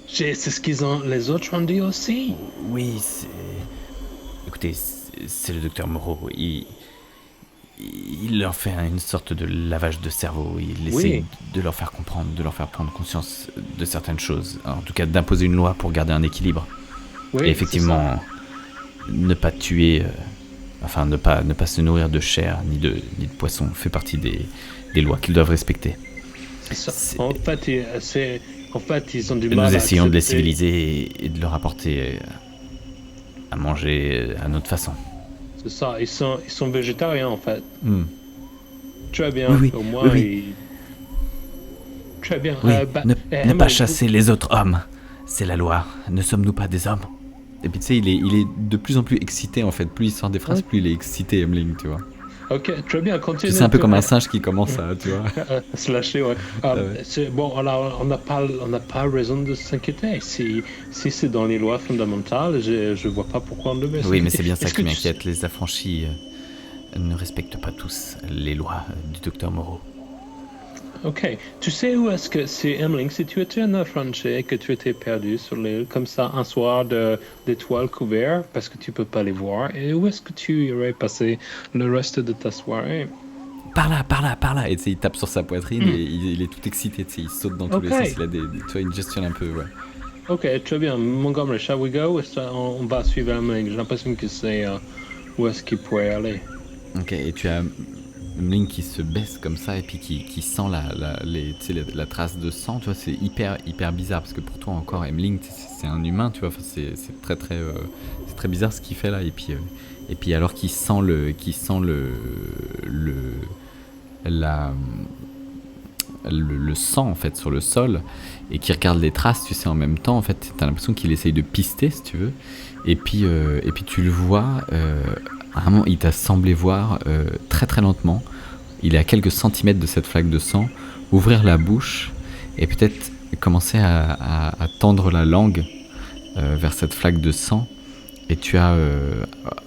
C'est ce qu'ils ont, les autres ont dit aussi. Oui, c'est... Écoutez, c'est le docteur Moreau. Il leur fait une sorte de lavage de cerveau. Il essaie de leur faire comprendre, de leur faire prendre conscience de certaines choses. En tout cas, d'imposer une loi pour garder un équilibre. Oui, et effectivement, ne pas tuer... ne pas se nourrir de chair ni de poisson fait partie des lois qu'ils doivent respecter. C'est ça. En fait, ils ont du mal à Nous essayons de les accepter. civiliser et de leur apporter à manger à notre façon. C'est ça, ils sont végétariens en fait. Très bien, Oui, au moins oui. Très bien. Oui, ne Emily, pas chasser les autres hommes. C'est la loi. Ne sommes-nous pas des hommes? Et puis tu sais, il est de plus en plus excité en fait. Plus il sort des phrases, plus il est excité, Emmeline, tu vois. Ok, très bien, continue. C'est un peu comme un singe qui commence à, tu vois. se lâcher, ouais. Bon, alors on n'a pas raison de s'inquiéter. Si c'est dans les lois fondamentales, je vois pas pourquoi on devait s'inquiéter. Oui, mais c'est bien ça Est-ce qui que tu m'inquiète. Les affranchis ne respectent pas tous les lois du docteur Moreau. Ok. Tu sais où est-ce que c'est, Emily, si tu étais un affranchi et que tu étais perdu sur l'île, comme ça, un soir d'étoiles couvertes, parce que tu peux pas les voir, et où est-ce que tu irais passer le reste de ta soirée? Par là. Et tu sais, il tape sur sa poitrine et il est tout excité, tu sais, il saute dans tous les sens. Il a tu vois, il gestionne un peu, ouais. Ok, très bien. Montgomery, shall we go? On va suivre Emily. J'ai l'impression que c'est où est-ce qu'il pourrait aller. Ok, et tu as Emmeline qui se baisse comme ça et puis qui sent la trace de sang, tu vois, c'est hyper bizarre parce que pour toi encore, Emmeline, c'est un humain, tu vois, enfin, c'est très bizarre ce qu'il fait là et puis alors qu'il sent le sang en fait sur le sol et qui regarde les traces, tu sais, en même temps, en fait, t'as l'impression qu'il essaye de pister si tu veux et puis tu le vois. À un moment, il t'a semblé voir très très lentement, il est à quelques centimètres de cette flaque de sang, ouvrir la bouche et peut-être commencer à tendre la langue vers cette flaque de sang. Et tu as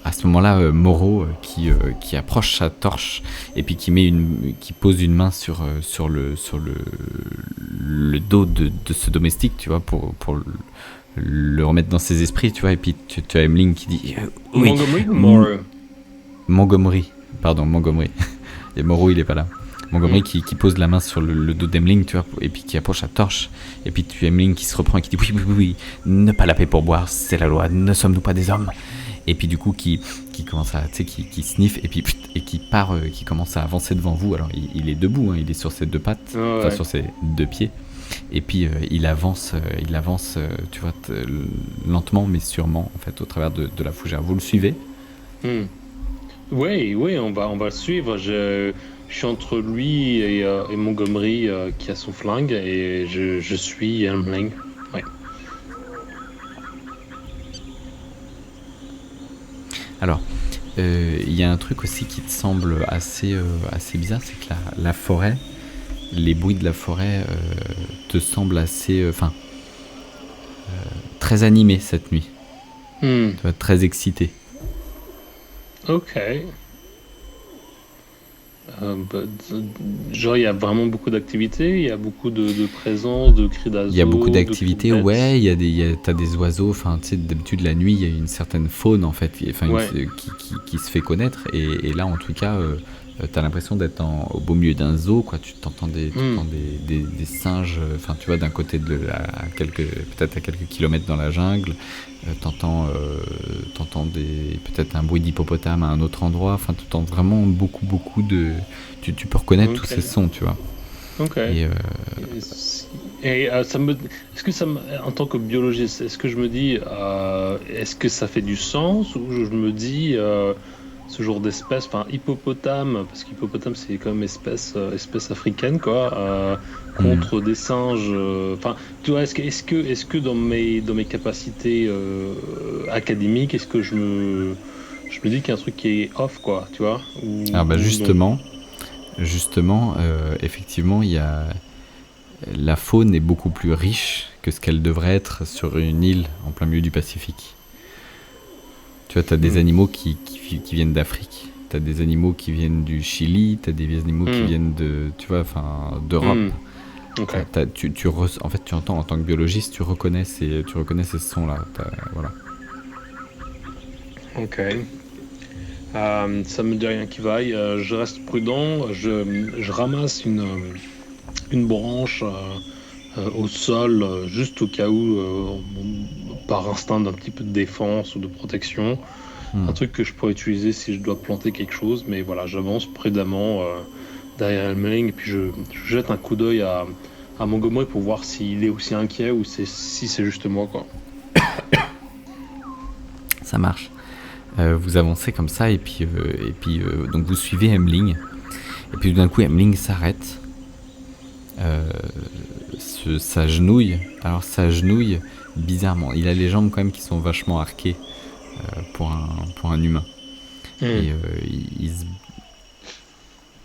à ce moment-là Moreau qui approche sa torche et puis qui pose une main sur le dos de ce domestique, tu vois, pour le remettre dans ses esprits, tu vois. Et puis tu as Emmeline qui dit oui. Montgomery. Et Moreau, il est pas là. Montgomery qui pose la main sur le dos d'Emmeline, tu vois, et puis qui approche la torche. Et puis tu as Emmeline qui se reprend et qui dit oui, ne pas la paix pour boire, c'est la loi, ne sommes-nous pas des hommes? Et puis du coup qui commence à, tu sais, qui sniffe et puis et qui part, qui commence à avancer devant vous. Alors il est debout, hein, il est sur ses deux pattes, sur ses deux pieds. Et puis il avance, tu vois, lentement mais sûrement en fait au travers de la fougère. Vous le suivez? Oui, on va le suivre. Je suis entre lui et Montgomery qui a son flingue et je suis Emmeline. Ouais. Alors, il y a un truc aussi qui te semble assez bizarre, c'est que la forêt, les bruits de la forêt te semblent assez, très animés cette nuit. Tu vois, très excité. Ok. Genre, il y a vraiment beaucoup d'activités, il y a beaucoup de présence, de cris d'oiseaux. Il y a beaucoup d'activités, ouais, t'as des oiseaux, enfin, tu sais, d'habitude la nuit, il y a une certaine faune en fait, qui se fait connaître, et là en tout cas, t'as l'impression d'être au beau milieu d'un zoo, quoi. Tu t'entends des singes, enfin, tu vois, d'un côté peut-être à quelques kilomètres dans la jungle, t'entends peut-être un bruit d'hippopotame à un autre endroit, enfin, tu entends vraiment beaucoup de... Tu peux reconnaître tous ces sons, tu vois. Ok. Est-ce que en tant que biologiste, est-ce que je me dis, est-ce que ça fait du sens, ou je me dis, ce genre d'espèce, enfin hippopotame, parce qu'hippopotame c'est comme espèce africaine, quoi, contre des singes, enfin, tu vois, est-ce que dans mes capacités académiques, est-ce que je me dis qu'il y a un truc qui est off, quoi, tu vois, Alors justement, Justement, effectivement, la faune est beaucoup plus riche que ce qu'elle devrait être sur une île en plein milieu du Pacifique. Tu vois, t'as des animaux qui viennent d'Afrique, t'as des animaux qui viennent du Chili, t'as des animaux qui viennent d'Europe. Okay. En fait, tu entends en tant que biologiste, tu reconnais ces sons-là. Voilà. Ok. Ça me dit rien qui vaille. Je reste prudent. Je ramasse une branche au sol, juste au cas où, par instinct d'un petit peu de défense ou de protection. Un truc que je pourrais utiliser si je dois planter quelque chose. Mais voilà, j'avance prudemment derrière Elmeling et puis je jette un coup d'œil à Montgomery pour voir s'il est aussi inquiet ou si c'est juste moi, quoi. Ça marche. Vous avancez comme ça et puis donc vous suivez Hemling et puis d'un coup Hemling s'arrête, s'agenouille. Alors s'agenouille bizarrement. Il a les jambes quand même qui sont vachement arquées pour un humain. Et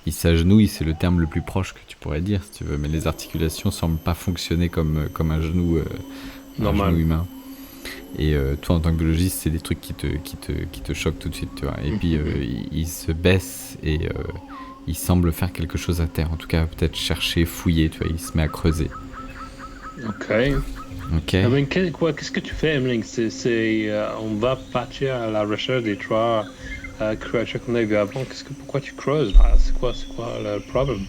il s'agenouille, c'est le terme le plus proche que tu pourrais dire si tu veux, mais les articulations semblent pas fonctionner comme un genou humain. Et toi en tant que biologiste, c'est des trucs qui te choquent tout de suite, tu vois. Et puis il se baisse et il semble faire quelque chose à terre, en tout cas peut-être chercher, fouiller, tu vois. Il se met à creuser. Ok. Mais qu'est-ce que tu fais, Hemling? On va partir à la recherche des trois créatures qu'on a vues avant. Pourquoi tu creuses? C'est quoi le problème?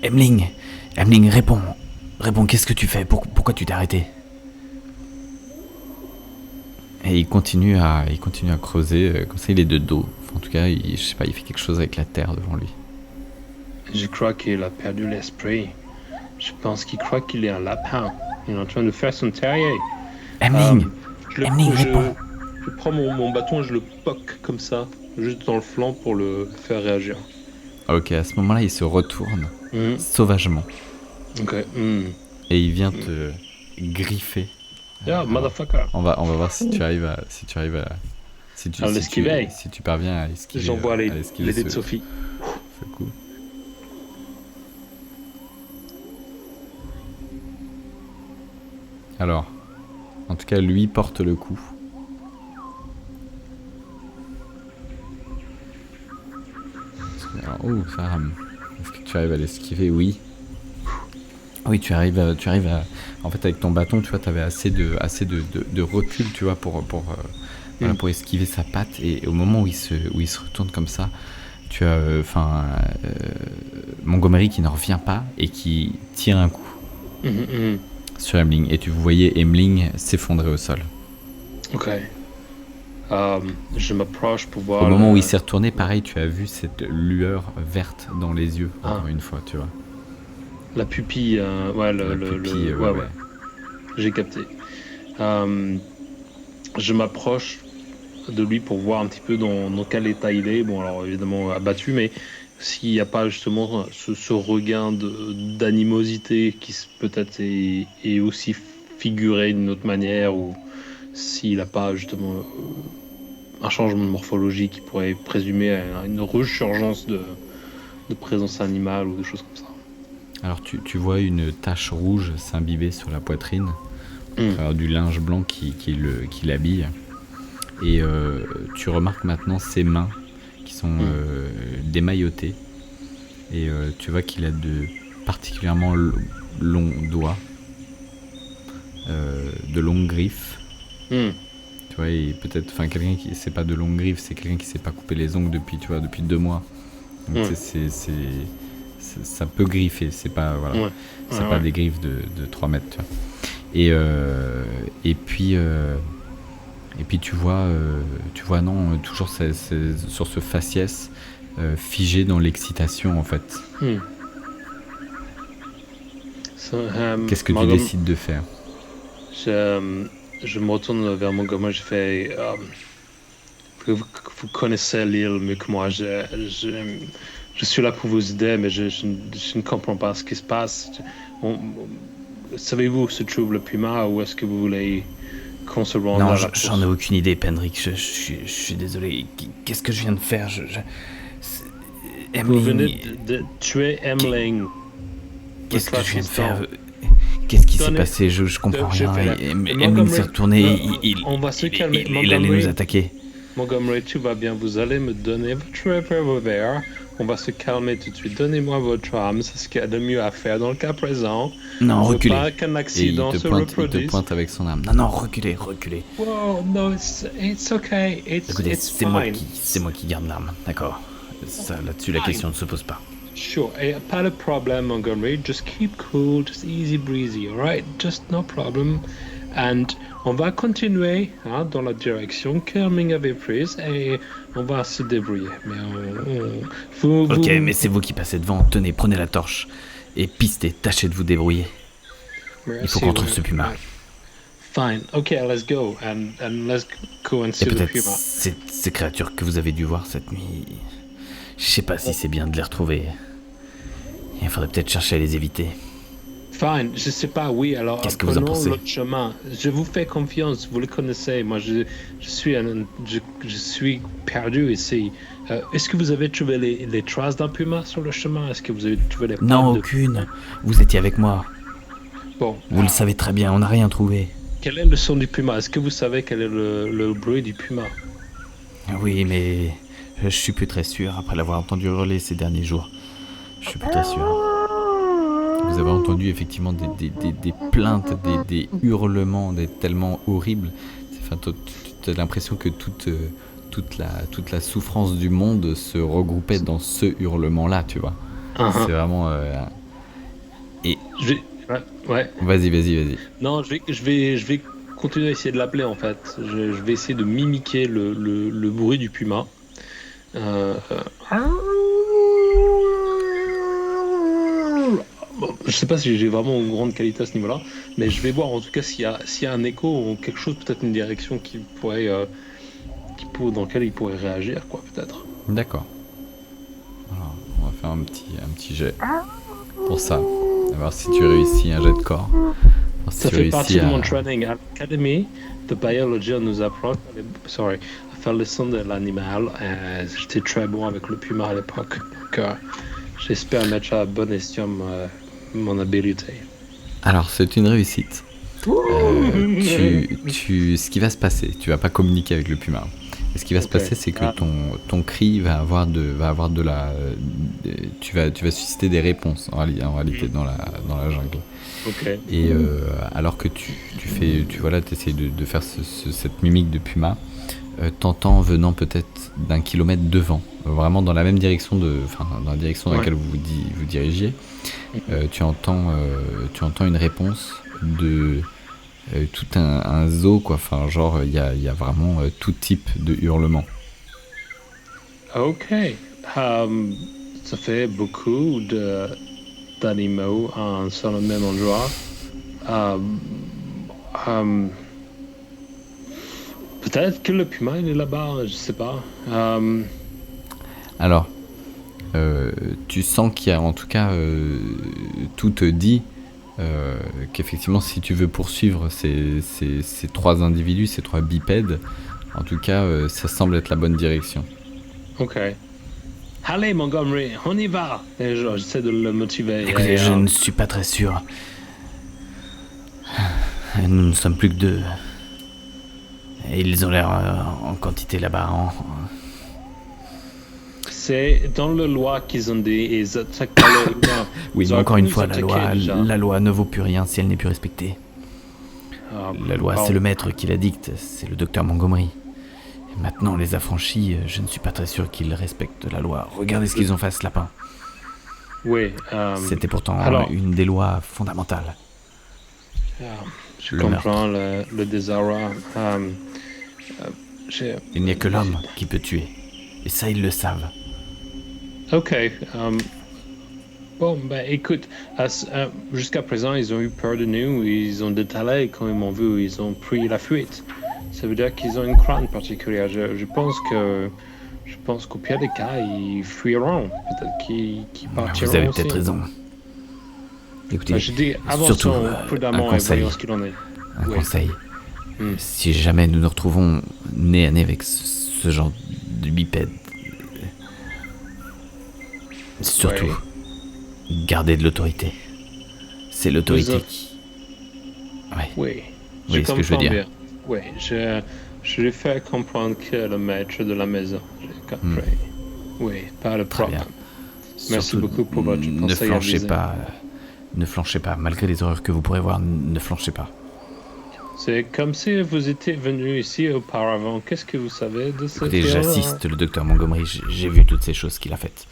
Hemling, réponds, qu'est-ce que tu fais? Pourquoi tu t'es arrêté? Et il continue à creuser, comme ça il est de dos. Enfin, en tout cas, je sais pas, il fait quelque chose avec la terre devant lui. Je crois qu'il a perdu l'esprit. Je pense qu'il croit qu'il est un lapin. Il est en train de faire son terrier. Hemling, réponds. Je prends mon bâton et je le poque comme ça, juste dans le flanc pour le faire réagir. Ok, à ce moment-là, il se retourne sauvagement. Ok. Et il vient te griffer. Yeah, motherfucker. On va voir si tu arrives à l'esquiver. Si tu parviens à esquiver. J'envoie les dés de Sophie. Ce coup. Alors, en tout cas, lui porte le coup. Alors, ça rame. Est-ce que tu arrives à l'esquiver? Oui. Oui, tu arrives à... En fait, avec ton bâton, tu vois, t'avais assez de recul, tu vois, pour esquiver sa patte. Et au moment où il se retourne comme ça, tu as Montgomery qui n'en revient pas et qui tire un coup sur Hemling. Et tu voyais Hemling s'effondrer au sol. Ok. Je m'approche pour voir... Au moment où il s'est retourné, pareil, tu as vu cette lueur verte dans les yeux, encore une fois, tu vois. La pupille, ouais. J'ai capté. Je m'approche de lui pour voir un petit peu dans quel état il est. Bon, alors évidemment abattu, mais s'il n'y a pas justement ce regain d'animosité qui peut-être est aussi figuré d'une autre manière, ou s'il n'a pas justement un changement de morphologie qui pourrait présumer à une resurgence de présence animale ou des choses comme ça. Alors tu vois une tache rouge s'imbiber sur la poitrine, du linge blanc qui l'habille. Et tu remarques maintenant ses mains qui sont démaillotées. Et tu vois qu'il a de particulièrement longs doigts, de longues griffes. Tu vois, et peut-être, quelqu'un qui c'est pas de longues griffes, c'est quelqu'un qui s'est pas coupé les ongles depuis 2 mois. Donc ça peut griffer, c'est pas pas des griffes de 3 mètres. Tu vois. Et puis tu vois non, toujours sur ce faciès figé dans l'excitation en fait. Qu'est-ce que tu décides de faire? Je me retourne vers Montgomery, je fais... vous connaissez l'île mieux que moi, je suis là pour vous aider, mais je ne comprends pas ce qui se passe. Savez-vous où se trouve le puma, ou est-ce que vous voulez qu'on se rende Non, à la j'en ai aucune idée, Pendrick. Je suis désolé. Qu'est-ce que je viens de faire? Vous venez de tuer Emling. Qu'est-ce que je viens de faire? Qu'est-ce qui s'est passé? Je comprends rien. Emling s'est retourné, il allait nous attaquer. Montgomery, tout va bien. Vous allez me donner votre revolver. On va se calmer tout de suite. Donnez-moi votre arme. C'est ce qu'il y a de mieux à faire dans le cas présent. Non, reculez. Pas qu'un accident se reproduise. Il te pointe avec son arme. Non, reculez. Wow, no, it's okay. Écoutez, It's c'est moi qui garde l'arme, d'accord. Ça, là-dessus, la question ne se pose pas. Sure, pas de problème, Montgomery. Just keep cool, just easy breezy, alright? Just no problem. And on va continuer dans la direction qu'Hermling avait prise et on va se débrouiller. Mais mais c'est vous qui passez devant. Tenez, prenez la torche. Et pistez, tâchez de vous débrouiller. Il faut qu'on trouve ce puma. Fine, ok, let's go. And let's go and see et the peut-être puma. ces créatures que vous avez dû voir cette nuit. Je sais pas si c'est bien de les retrouver. Il faudrait peut-être chercher à les éviter. Fine, je sais pas, oui, alors qu'est-ce que vous en pensez? L'autre chemin. Je vous fais confiance, vous le connaissez. Moi, je suis perdu ici. Est-ce que vous avez trouvé les traces d'un puma sur le chemin? Est-ce que vous avez trouvé les Non, aucune. Vous étiez avec moi. Bon. Vous le savez très bien, on n'a rien trouvé. Quel est le son du puma? Est-ce que vous savez quel est le bruit du puma? Oui, mais je suis plus très sûr après l'avoir entendu hurler ces derniers jours. Je suis plus très sûr. Vous avez entendu effectivement des plaintes, des hurlements, tellement horribles. Enfin, tu as l'impression que toute la souffrance du monde se regroupait dans ce hurlement-là, tu vois. C'est vraiment... Et... Ouais. Vas-y. Non, je vais continuer à essayer de l'appeler, en fait. Je vais essayer de mimiquer le bruit du puma. Bon, je sais pas si j'ai vraiment une grande qualité à ce niveau-là, mais je vais voir en tout cas s'il y a un écho ou quelque chose, peut-être une direction dans laquelle il pourrait réagir, quoi, peut-être. D'accord. Alors, on va faire un petit jet pour ça. On va voir si tu réussis un jet de corps. Si ça fait partie de mon training à l'Académie de biologie. On nous apprend à faire le son de l'animal. J'étais très bon avec le puma à l'époque. Donc, j'espère mettre à bon escient mon habilité. Alors, c'est une réussite. Ce qui va se passer, tu vas pas communiquer avec le puma. Et ce qui va se passer, c'est que ton cri va avoir de la... tu vas susciter des réponses en réalité dans la jungle. Okay. Et alors que tu essaies de faire cette mimique de puma, t'entends venant peut-être d'un kilomètre devant, vraiment dans la même direction dans la direction dans laquelle vous vous dirigiez, tu entends une réponse de tout un zoo, quoi. Enfin, genre il y a vraiment tout type de hurlements. Ok, ça fait beaucoup d'animaux sur le même endroit. Peut-être que le puma il est là-bas, je sais pas. Alors, tu sens qu'il y a en tout cas tout te dit qu'effectivement si tu veux poursuivre ces trois individus, ces trois bipèdes, en tout cas ça semble être la bonne direction. Ok. Allez Montgomery, on y va. Et j'essaie de le motiver. Écoutez, je ne suis pas très sûr. Nous ne sommes plus que deux. Et ils ont l'air en quantité là-bas. C'est dans la loi qu'ils ont dit, ils attaquent oui, mais encore une fois, la loi ne vaut plus rien si elle n'est plus respectée. La loi, c'est le maître qui la dicte, c'est le docteur Montgomery. Et maintenant, les affranchis, je ne suis pas très sûr qu'ils respectent la loi. Regardez ce qu'ils ont fait à ce lapin. Oui. C'était pourtant une des lois fondamentales. Je comprends le désarroi. Il n'y a que l'homme qui peut tuer. Et ça, ils le savent. Ok. Bon, écoute, jusqu'à présent, ils ont eu peur de nous. Ils ont détalé quand ils m'ont vu. Ils ont pris la fuite. Ça veut dire qu'ils ont une crainte particulière. Je pense qu'au pire des cas, ils fuiront. Peut-être qu'ils partiront. Vous avez aussi. peut-être raison. Écoutez, je dis, surtout prudemment et voyons ce qu'il en est. Un conseil. Si jamais nous nous retrouvons nez à nez avec ce genre de bipède, Surtout, Oui. garder de l'autorité. C'est l'autorité Vous- qui... Ouais, Oui, vous voyez ce que je veux comprends dire. bien. Oui, je lui fais comprendre que le maître de la maison. J'ai compris. Oui, pas de Très bien. problème. Merci Surtout, beaucoup pour votre ne conseil flanchez avisé. pas. Ne flanchez pas. Malgré les erreurs que vous pourrez voir, ne flanchez pas. C'est comme si vous étiez venu ici auparavant. Qu'est-ce que vous savez de cette Écoutez, île? j'assiste le docteur Montgomery. J'ai vu toutes ces choses qu'il a faites.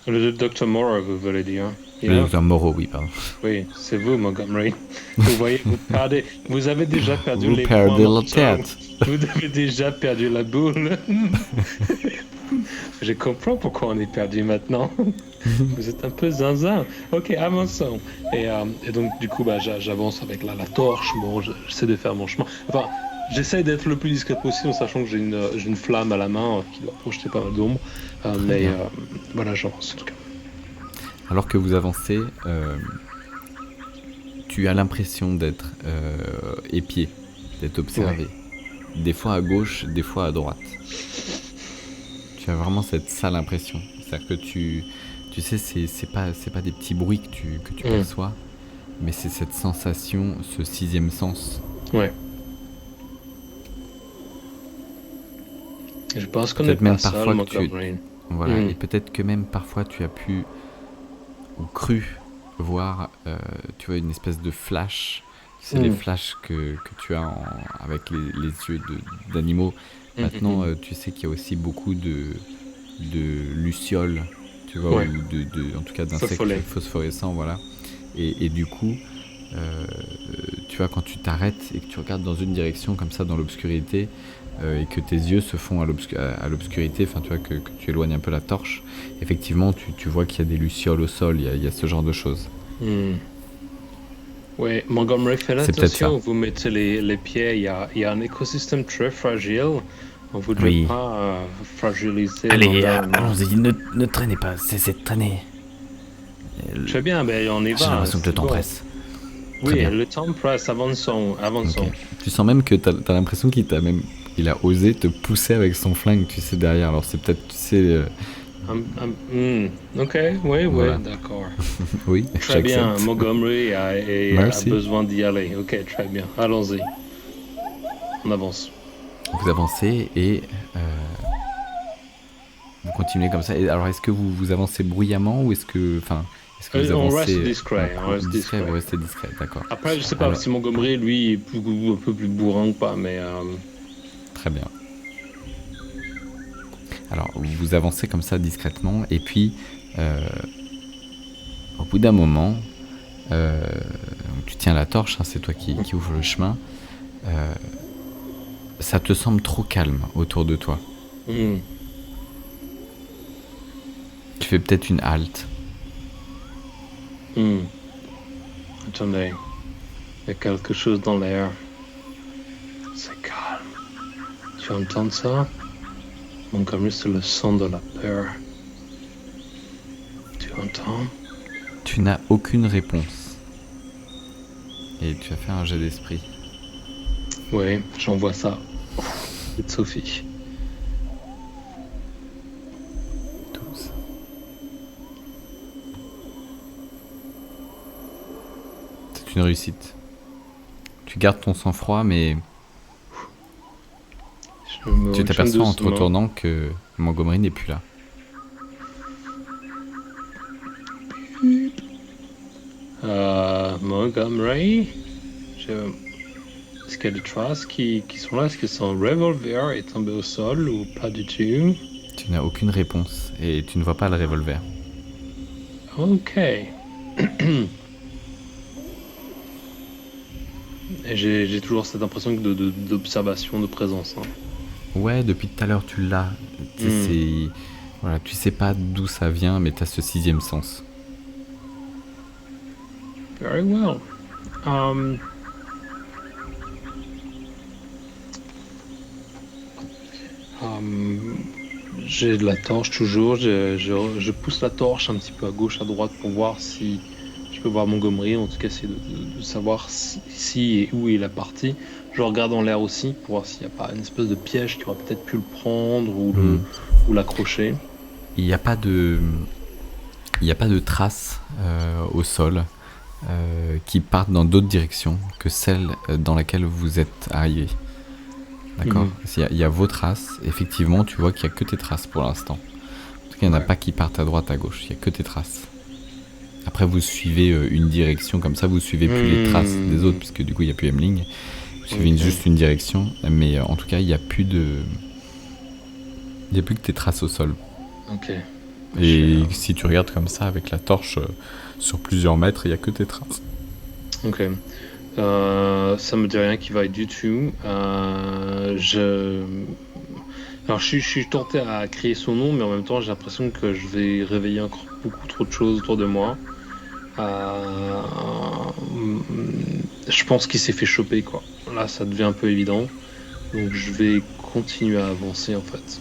Le docteur Moore, vous voulez dire. Le Yeah? docteur Moreau, oui, pardon. Oui, c'est vous, Montgomery. Vous voyez, vous avez déjà perdu Vous les perdez points la mortels. tête. Vous avez déjà perdu la boule. Je comprends pourquoi on est perdu maintenant. Vous êtes un peu zinzin. Ok, avançons. Et donc, du coup, j'avance avec la torche. Bon, j'essaie de faire mon chemin. Enfin, j'essaie d'être le plus discret possible, en sachant que j'ai une flamme à la main qui doit projeter pas mal d'ombre. Mais bien. voilà, j'avance en tout cas. Alors que vous avancez, tu as l'impression d'être épié, d'être observé. Des fois à gauche, des fois à droite. Tu as vraiment cette sale impression. C'est-à-dire que tu sais, c'est pas des petits bruits que tu perçois, mais c'est cette sensation, ce sixième sens. Ouais. Je pense qu'on est Peut-être même pas parfois seul, que tu- Montgomery. Voilà. Et peut-être que même parfois tu as pu ou cru voir, tu vois, une espèce de flash. C'est les flashs que tu as avec les yeux d'animaux. Maintenant, tu sais qu'il y a aussi beaucoup de lucioles, tu vois, Ouais. ou en tout cas d'insectes Follet. phosphorescents, voilà. Et du coup, tu vois, quand tu t'arrêtes et que tu regardes dans une direction comme ça dans l'obscurité, et que tes yeux se font à l'obscurité, enfin tu vois que tu éloignes un peu la torche, effectivement tu vois qu'il y a des lucioles au sol, il y a ce genre de choses. Ouais, Montgomery, faites C'est peut-être attention, ça. vous mettez les pieds, il y a un écosystème très fragile. On ne voudrait Oui. pas fragiliser Allez, l'environnement. allons-y, ne traînez pas. Cessez de traîner. Très bien, ben on y va. J'ai l'impression que c'est le temps bon. presse. Oui, bien. le temps presse, avançons. Ok. Tu sens même que t'as l'impression il a osé te pousser avec son flingue, tu sais, derrière. Alors c'est peut-être, tu sais, Ok, oui, Voilà. d'accord. oui, Très bien, j'accepte. Montgomery a Merci. besoin d'y aller. Ok, très bien, allons-y. On avance. Vous avancez et vous continuez comme ça. Et alors, est-ce que vous avancez bruyamment ou est-ce que vous On avancez reste discret, on reste discret. Vous restez discret, d'accord. Après, je sais pas Alors- si Montgomery, lui, est un peu plus bourrin ou pas, mais... Très bien. Alors, vous avancez comme ça discrètement et puis au bout d'un moment, tu tiens la torche, hein, c'est toi qui ouvre le chemin. Ça te semble trop calme autour de toi. Tu fais peut-être une halte. Attendez, il y a quelque chose dans l'air. C'est calme. Tu entends ça? Montgomery, c'est le son de la peur. Tu entends? Tu n'as aucune réponse. Et tu as fait un jet d'esprit. Oui, j'envoie ça. C'est Sophie. 12. C'est une réussite. Tu gardes ton sang-froid, mais tu t'aperçois en te retournant que Montgomery n'est plus là. Montgomery, est-ce qu'il y a des traces qui sont là? Est-ce que son revolver est tombé au sol ou pas du tout? Tu n'as aucune réponse et tu ne vois pas le revolver. Ok. Et j'ai toujours cette impression d'observation, de présence. Hein. Ouais, depuis tout à l'heure tu l'as. Voilà, tu sais pas d'où ça vient, mais tu as ce sixième sens. Very well. J'ai de la torche toujours. Je pousse la torche un petit peu à gauche, à droite pour voir si je peux voir Montgomery. En tout cas, essayer de savoir si et où il est parti. Je regarde en l'air aussi pour voir s'il n'y a pas une espèce de piège qui aurait peut-être pu le prendre ou l'accrocher. Il n'y a pas de il n'y a pas de traces au sol qui partent dans d'autres directions que celle dans laquelle vous êtes arrivé. D'accord. Il y a vos traces. Effectivement, tu vois qu'il n'y a que tes traces pour l'instant. En tout cas, il n'y en a pas qui partent à droite, à gauche. Il n'y a que tes traces. Après, vous suivez une direction comme ça, vous suivez plus les traces des autres, puisque du coup, il n'y a plus Emling. Vous suivez juste une direction, mais en tout cas, il n'y a plus que tes traces au sol. Ok. Et si tu regardes comme ça avec la torche sur plusieurs mètres, il n'y a que tes traces. Ok. Ça me dit rien qui va du tout. Alors je suis tenté à crier son nom, mais en même temps j'ai l'impression que je vais réveiller encore beaucoup trop de choses autour de moi. Je pense qu'il s'est fait choper, quoi. Là ça devient un peu évident. Donc je vais continuer à avancer en fait.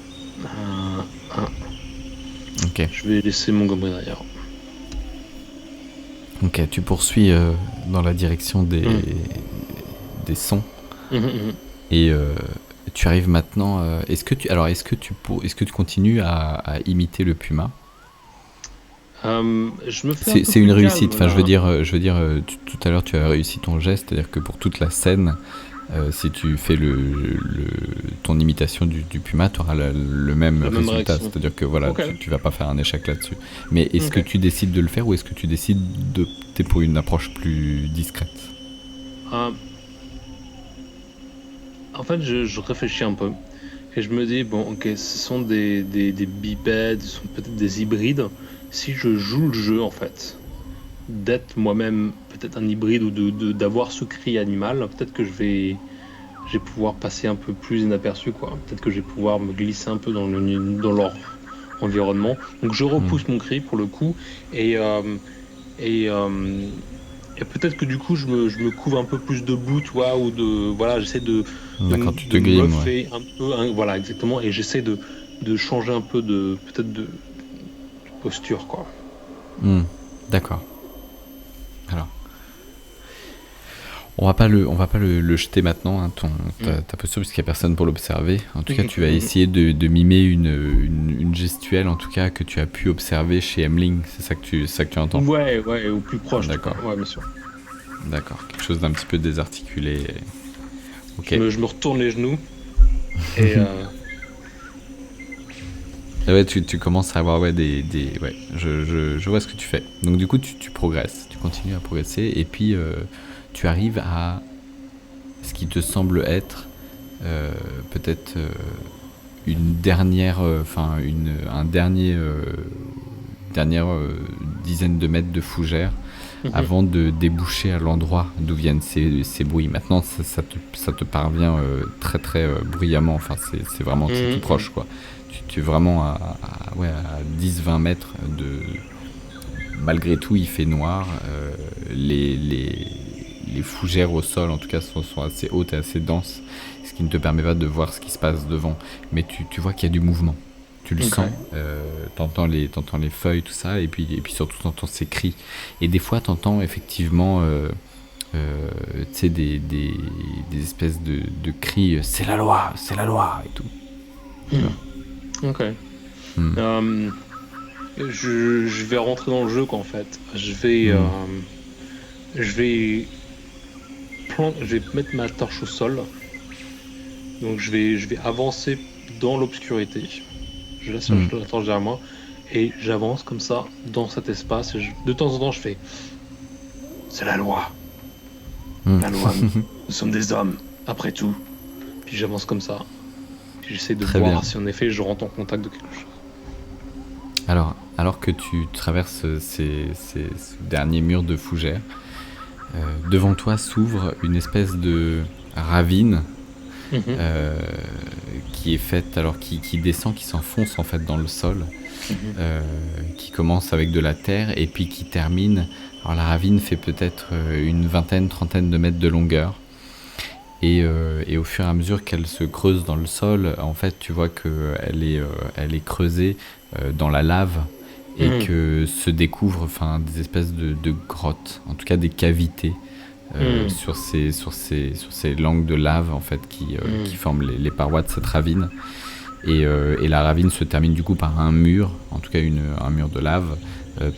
Ok. Je vais laisser Montgomery derrière. Ok, tu poursuis dans la direction des sons. Et tu arrives maintenant. Est-ce que tu continues à imiter le puma? Je me fais C'est une réussite. calme, Enfin, je veux dire, tout à l'heure tu as réussi ton geste, c'est-à-dire que pour toute la scène, si tu fais ton imitation du puma, tu auras le même résultat. réaction. C'est-à-dire que voilà, Ok. tu vas pas faire un échec là-dessus. Mais est-ce que tu décides de le faire ou est-ce que tu décides d'opter pour une approche plus discrète? En fait, je réfléchis un peu et je me dis, bon, ok, ce sont des bipèdes, ce sont peut-être des hybrides. Si je joue le jeu, en fait, d'être moi-même peut-être un hybride ou d'avoir ce cri animal, peut-être que je vais pouvoir passer un peu plus inaperçu, quoi. Peut-être que je vais pouvoir me glisser un peu dans leur environnement. Donc je repousse mon cri pour le coup et peut-être que du coup je me couvre un peu plus de boue, tu vois, ou voilà, j'essaie de D'accord, tu te me grimes, muffer un peu, voilà, exactement, et j'essaie de changer un peu peut-être de posture, quoi. D'accord. Alors, on va pas le jeter maintenant, hein, ta posture, puisqu'il n'y a personne pour l'observer. En tout cas, tu vas essayer de mimer une gestuelle, en tout cas, que tu as pu observer chez Emling. C'est ça que tu entends? Ouais, au plus proche. D'accord. Ouais, bien sûr. D'accord, quelque chose d'un petit peu désarticulé. Ok. Je me retourne les genoux et Ouais, tu commences à avoir ouais, je vois ce que tu fais. Donc du coup, tu progresses, tu continues à progresser, et puis tu arrives à ce qui te semble être peut-être une dernière, dernière dizaine de mètres de fougère avant de déboucher à l'endroit d'où viennent ces bruits. Maintenant, ça te parvient très très bruyamment. Enfin, c'est vraiment tout proche, quoi. Tu es vraiment à 10-20 mètres de... Malgré tout, il fait noir. Les fougères au sol, en tout cas, sont assez hautes et assez denses, ce qui ne te permet pas de voir ce qui se passe devant. Mais tu vois qu'il y a du mouvement. Tu le sens. T'entends les feuilles, tout ça, et puis surtout t'entends ces cris. Et des fois, t'entends effectivement... tu sais, des espèces de cris, c'est la loi, et tout. Ok. Je vais rentrer dans le jeu, quoi, en fait. Je vais mettre ma torche au sol. Donc je vais avancer dans l'obscurité. Je laisse la torche derrière moi et j'avance comme ça dans cet espace. Et de temps en temps, je fais, c'est la loi. La loi. Nous sommes des hommes, après tout. Puis j'avance comme ça. J'essaie de Très voir bien. si en effet je rentre en contact de quelque chose. Alors que tu traverses ces derniers murs de fougères, devant toi s'ouvre une espèce de ravine qui est faite, alors qui descend, qui s'enfonce en fait dans le sol, qui commence avec de la terre et puis qui termine. Alors la ravine fait peut-être une trentaine de mètres de longueur. Et au fur et à mesure qu'elle se creuse dans le sol, en fait, tu vois qu'elle est creusée dans la lave et que se découvrent des espèces de grottes, en tout cas des cavités sur ces langues de lave en fait qui forment les parois de cette ravine. Et la ravine se termine du coup par un mur, en tout cas un mur de lave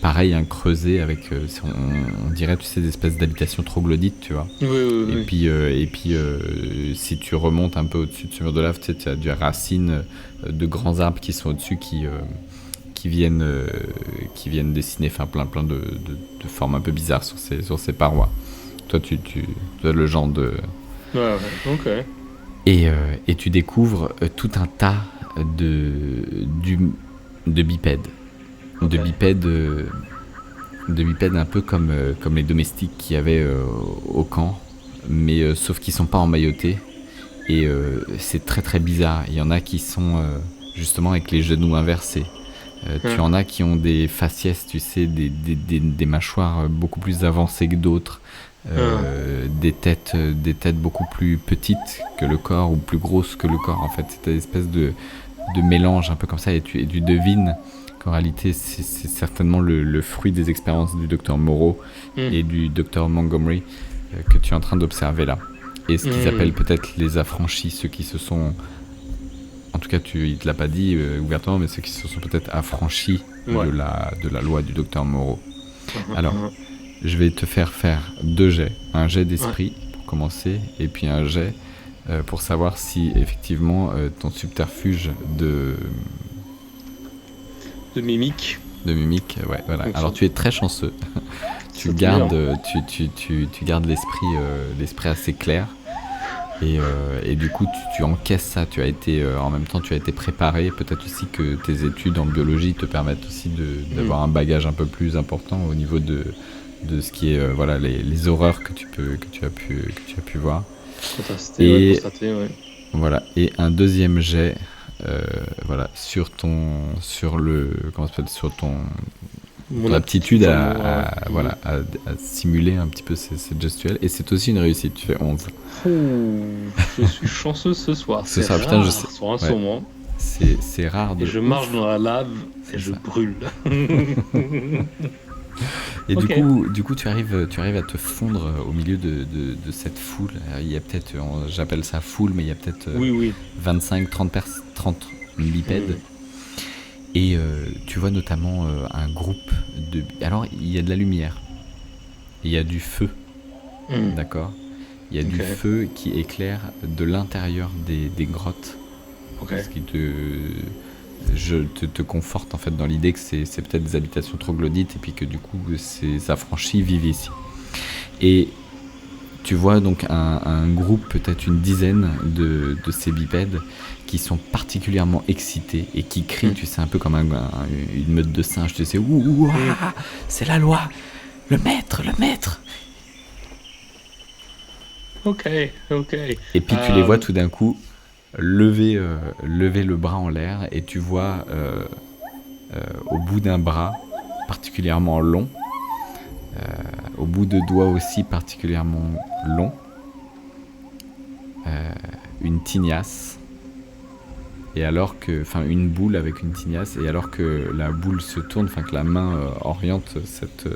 pareil, un creuset avec, on dirait, tu sais, des espèces d'habitations troglodytes, tu vois. Oui. Et puis si tu remontes un peu au-dessus de ce mur de lave, tu sais, tu as des racines de grands arbres qui sont au-dessus qui viennent dessiner plein de formes un peu bizarres sur ces parois. Toi, tu as le genre de... Ouais, ok. Et tu découvres tout un tas de bipèdes. Okay. De bipèdes un peu comme les domestiques qu'il y avait au camp, mais sauf qu'ils sont pas emmaillotés. Et c'est très très bizarre. Il y en a qui sont justement avec les genoux inversés. Tu en as qui ont des faciès, tu sais, des mâchoires beaucoup plus avancées que d'autres. Des têtes beaucoup plus petites que le corps ou plus grosses que le corps. En fait, c'est une espèce de mélange un peu comme ça. Et tu devines qu'en réalité, c'est certainement le fruit des expériences du docteur Moreau et du docteur Montgomery que tu es en train d'observer là. Et ce qu'ils appellent peut-être les affranchis, ceux qui se sont... En tout cas, il ne te l'a pas dit ouvertement, mais ceux qui se sont peut-être affranchis de la loi du docteur Moreau. Alors, je vais te faire 2 jets. Un jet d'esprit pour commencer, et puis un jet pour savoir si effectivement ton subterfuge de mimique. De mimique, ouais, voilà. Alors tu es très chanceux. tu gardes l'esprit assez clair. Et du coup, tu encaisses ça. Tu as été, en même temps, tu as été préparé. Peut-être aussi que tes études en biologie te permettent aussi d'avoir un bagage un peu plus important au niveau de ce qui est, voilà, les horreurs que tu as pu voir. Constater, Voilà. Et un deuxième jet, voilà, sur ton aptitude à simuler un petit peu cette gestuelle. Et c'est aussi une réussite. Tu fais 11. Je suis chanceux ce soir. Ce soir, putain, je sais. Sur un saumon. C'est rare de... Et je marche dans la lave et je brûle. Et du coup, tu arrives à te fondre au milieu de cette foule. Il y a peut-être, j'appelle ça foule, mais il y a peut-être 25-30 bipèdes. Et tu vois notamment un groupe de... Alors, il y a de la lumière. Il y a du feu. D'accord ? Il y a du feu qui éclaire de l'intérieur des grottes. Ce qui te conforte en fait dans l'idée que c'est peut-être des habitations troglodytes et puis que du coup ces affranchis vivent ici. Et tu vois donc un groupe, peut-être une dizaine de ces bipèdes qui sont particulièrement excités et qui crient, tu sais, un peu comme une meute de singes, tu sais, ouh, c'est la loi, le maître. Ok. Et puis tu les vois tout d'un coup lever le bras en l'air et tu vois au bout d'un bras particulièrement long, au bout de doigts aussi particulièrement long, une tignasse, et alors que, une boule avec une tignasse, et alors que la boule se tourne, que la main oriente cette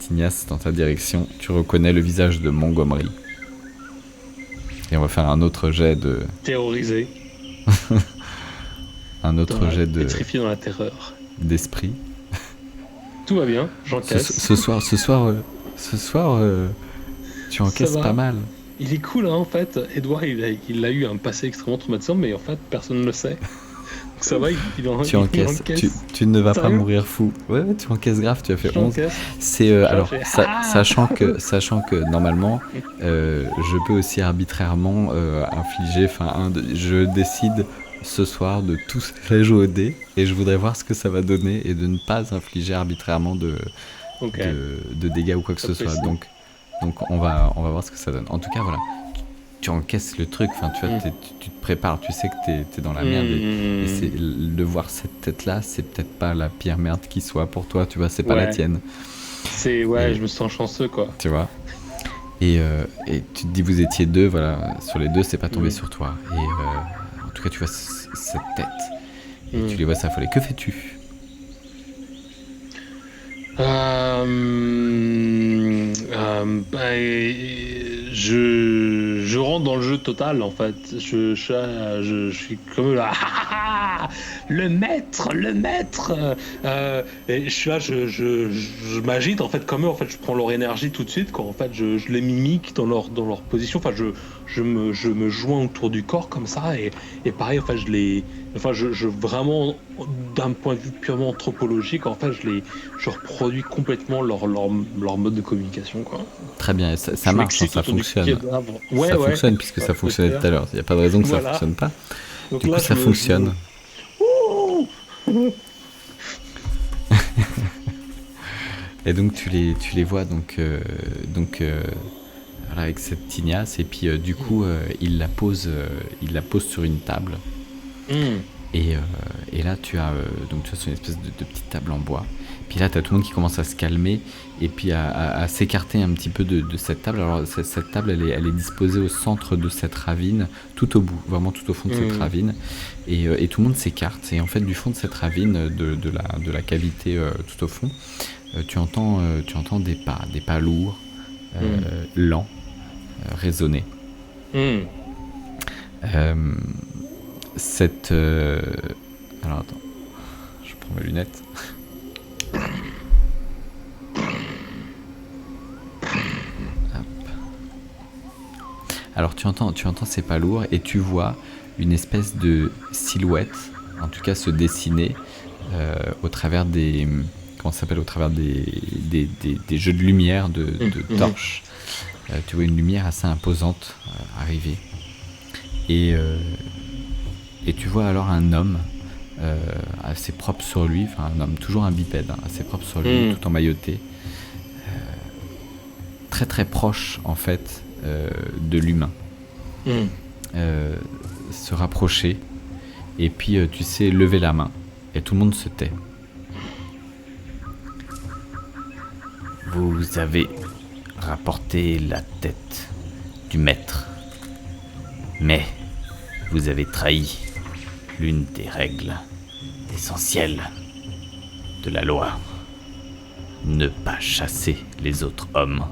tignasse dans ta direction, tu reconnais le visage de Montgomery. Et on va faire un autre jet de... Terrorisé. un autre jet de... Pétrifié dans la terreur. D'esprit. Tout va bien, j'encaisse. Ce soir, tu encaisses pas mal. Il est cool, hein, en fait. Edouard, il a eu un passé extrêmement traumatisant, mais en fait, personne ne le sait. Donc ça va, tu encaisses. Tu ne vas pas mourir fou. Ouais, tu encaisses grave, tu as fait 11. C'est alors, sachant que normalement, je peux aussi arbitrairement infliger. Je décide ce soir de tous les jouer au dé et je voudrais voir ce que ça va donner et de ne pas infliger arbitrairement de dégâts ou quoi que ce soit. Donc on va voir ce que ça donne. En tout cas, voilà. Tu encaisses le truc, tu te prépares, tu sais que t'es dans la merde et c'est de voir cette tête-là, c'est peut-être pas la pire merde qui soit pour toi, tu vois, c'est pas la tienne. Je me sens chanceux, quoi. Tu vois. Et tu te dis, vous étiez 2, voilà, sur les 2, c'est pas tombé sur toi. Et en tout cas, tu vois cette tête et tu les vois s'affoler. Que fais-tu ? je rentre dans le jeu total en fait. Je suis comme là, le maître. Et je suis là, je m'agite en fait comme eux. En fait, je prends leur énergie tout de suite. Quand en fait, je les mimique dans leur position. Enfin, je me joins autour du corps comme ça. Et pareil, en fait, je vraiment, d'un point de vue purement anthropologique, en fait, je reproduis complètement leur mode de communication, quoi. Très bien, ça marche, ça fonctionne. Ouais, ça fonctionne puisque ça fonctionnait tout à l'heure. Il n'y a pas de raison que ça fonctionne pas. Donc du coup, ça fonctionne. Et donc tu les vois donc voilà, avec cette tignasse et puis du coup il la pose sur une table. Et là tu as donc tu as une espèce de petite table en bois. Puis là tu as tout le monde qui commence à se calmer et puis à s'écarter un petit peu de cette table. Alors cette table elle est disposée au centre de cette ravine, tout au bout, vraiment tout au fond de cette ravine. Et tout le monde s'écarte. Et en fait du fond de cette ravine, de la cavité tout au fond, tu entends des pas lourds, lents, résonner. Alors attends, je prends mes lunettes. Hop. Alors tu entends ces pas lourds et tu vois une espèce de silhouette, en tout cas se dessiner au travers des... Comment ça s'appelle, au travers des jeux de lumière, de torches. Tu vois une lumière assez imposante arriver. Et tu vois alors un homme assez propre sur lui, enfin un homme, toujours un bipède, assez propre sur lui, tout emmailloté. Très très proche en fait de l'humain. Se rapprocher et puis tu sais lever la main et tout le monde se tait. Vous avez rapporté la tête du maître, mais vous avez trahi l'une des règles essentielles de la loi. Ne pas chasser les autres hommes.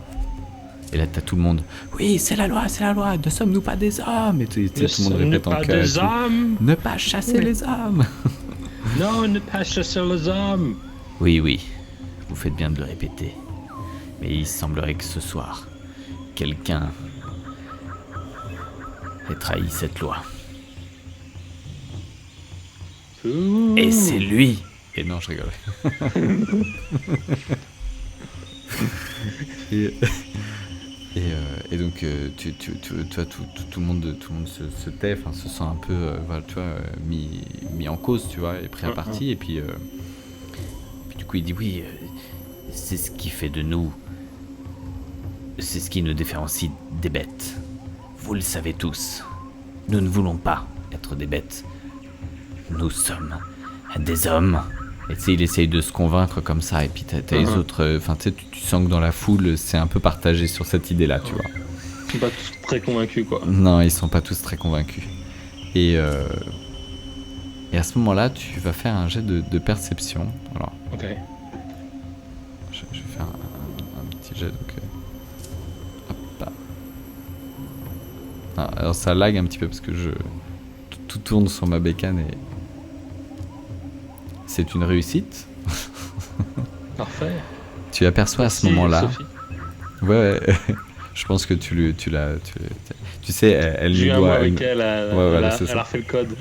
Et là, t'as tout le monde. Oui, c'est la loi, ne sommes-nous pas des hommes? Et tout le monde répète en chœur. Ne pas chasser les hommes. Non, ne pas chasser les hommes. Oui, vous faites bien de le répéter. Mais il semblerait que ce soir, quelqu'un ait trahi cette loi. Et c'est lui. Et non, je rigole. Et donc tu vois tout le monde se tait, enfin se sent un peu voilà, tu vois, mis en cause, tu vois, et pris à partie. Et puis du coup il dit oui, c'est ce qui fait de nous, c'est ce qui nous différencie des bêtes. Vous le savez tous, nous ne voulons pas être des bêtes. Nous sommes des hommes. Et tu sais, il essaye de se convaincre comme ça, et puis t'as les autres, enfin tu sais, tu sens que dans la foule, c'est un peu partagé sur cette idée-là, tu vois. Ils sont pas tous très convaincus, quoi. Non, ils sont pas tous très convaincus. Et à ce moment-là, tu vas faire un jet de perception. Alors, ok. Je vais faire un petit jet, donc... hop là. Ah, alors ça lag un petit peu, parce que tout tourne sur ma bécane, et... C'est une réussite. Parfait. Tu aperçois Merci, à ce moment-là... Sophie. Ouais, je pense que tu l'as... Tu sais, elle J'ai eu nous un mois doit... avec elle, elle a refait le code.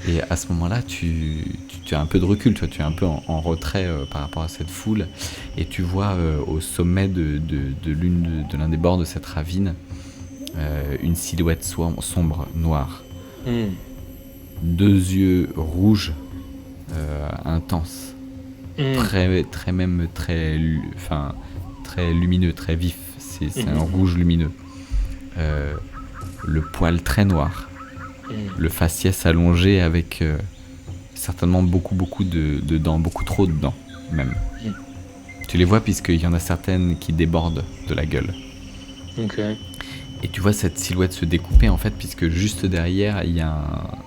Et à ce moment-là, tu as un peu de recul, tu vois, tu es un peu en retrait par rapport à cette foule, et tu vois au sommet de l'un des bords de cette ravine une silhouette sombre, noire. Deux yeux rouges, intenses, très lumineux, très vif. C'est un rouge lumineux. Le poil très noir, le faciès allongé avec certainement beaucoup de dents, beaucoup trop de dents même. Tu les vois puisqu'il y en a certaines qui débordent de la gueule. Ok. Et tu vois cette silhouette se découper en fait, puisque juste derrière il y a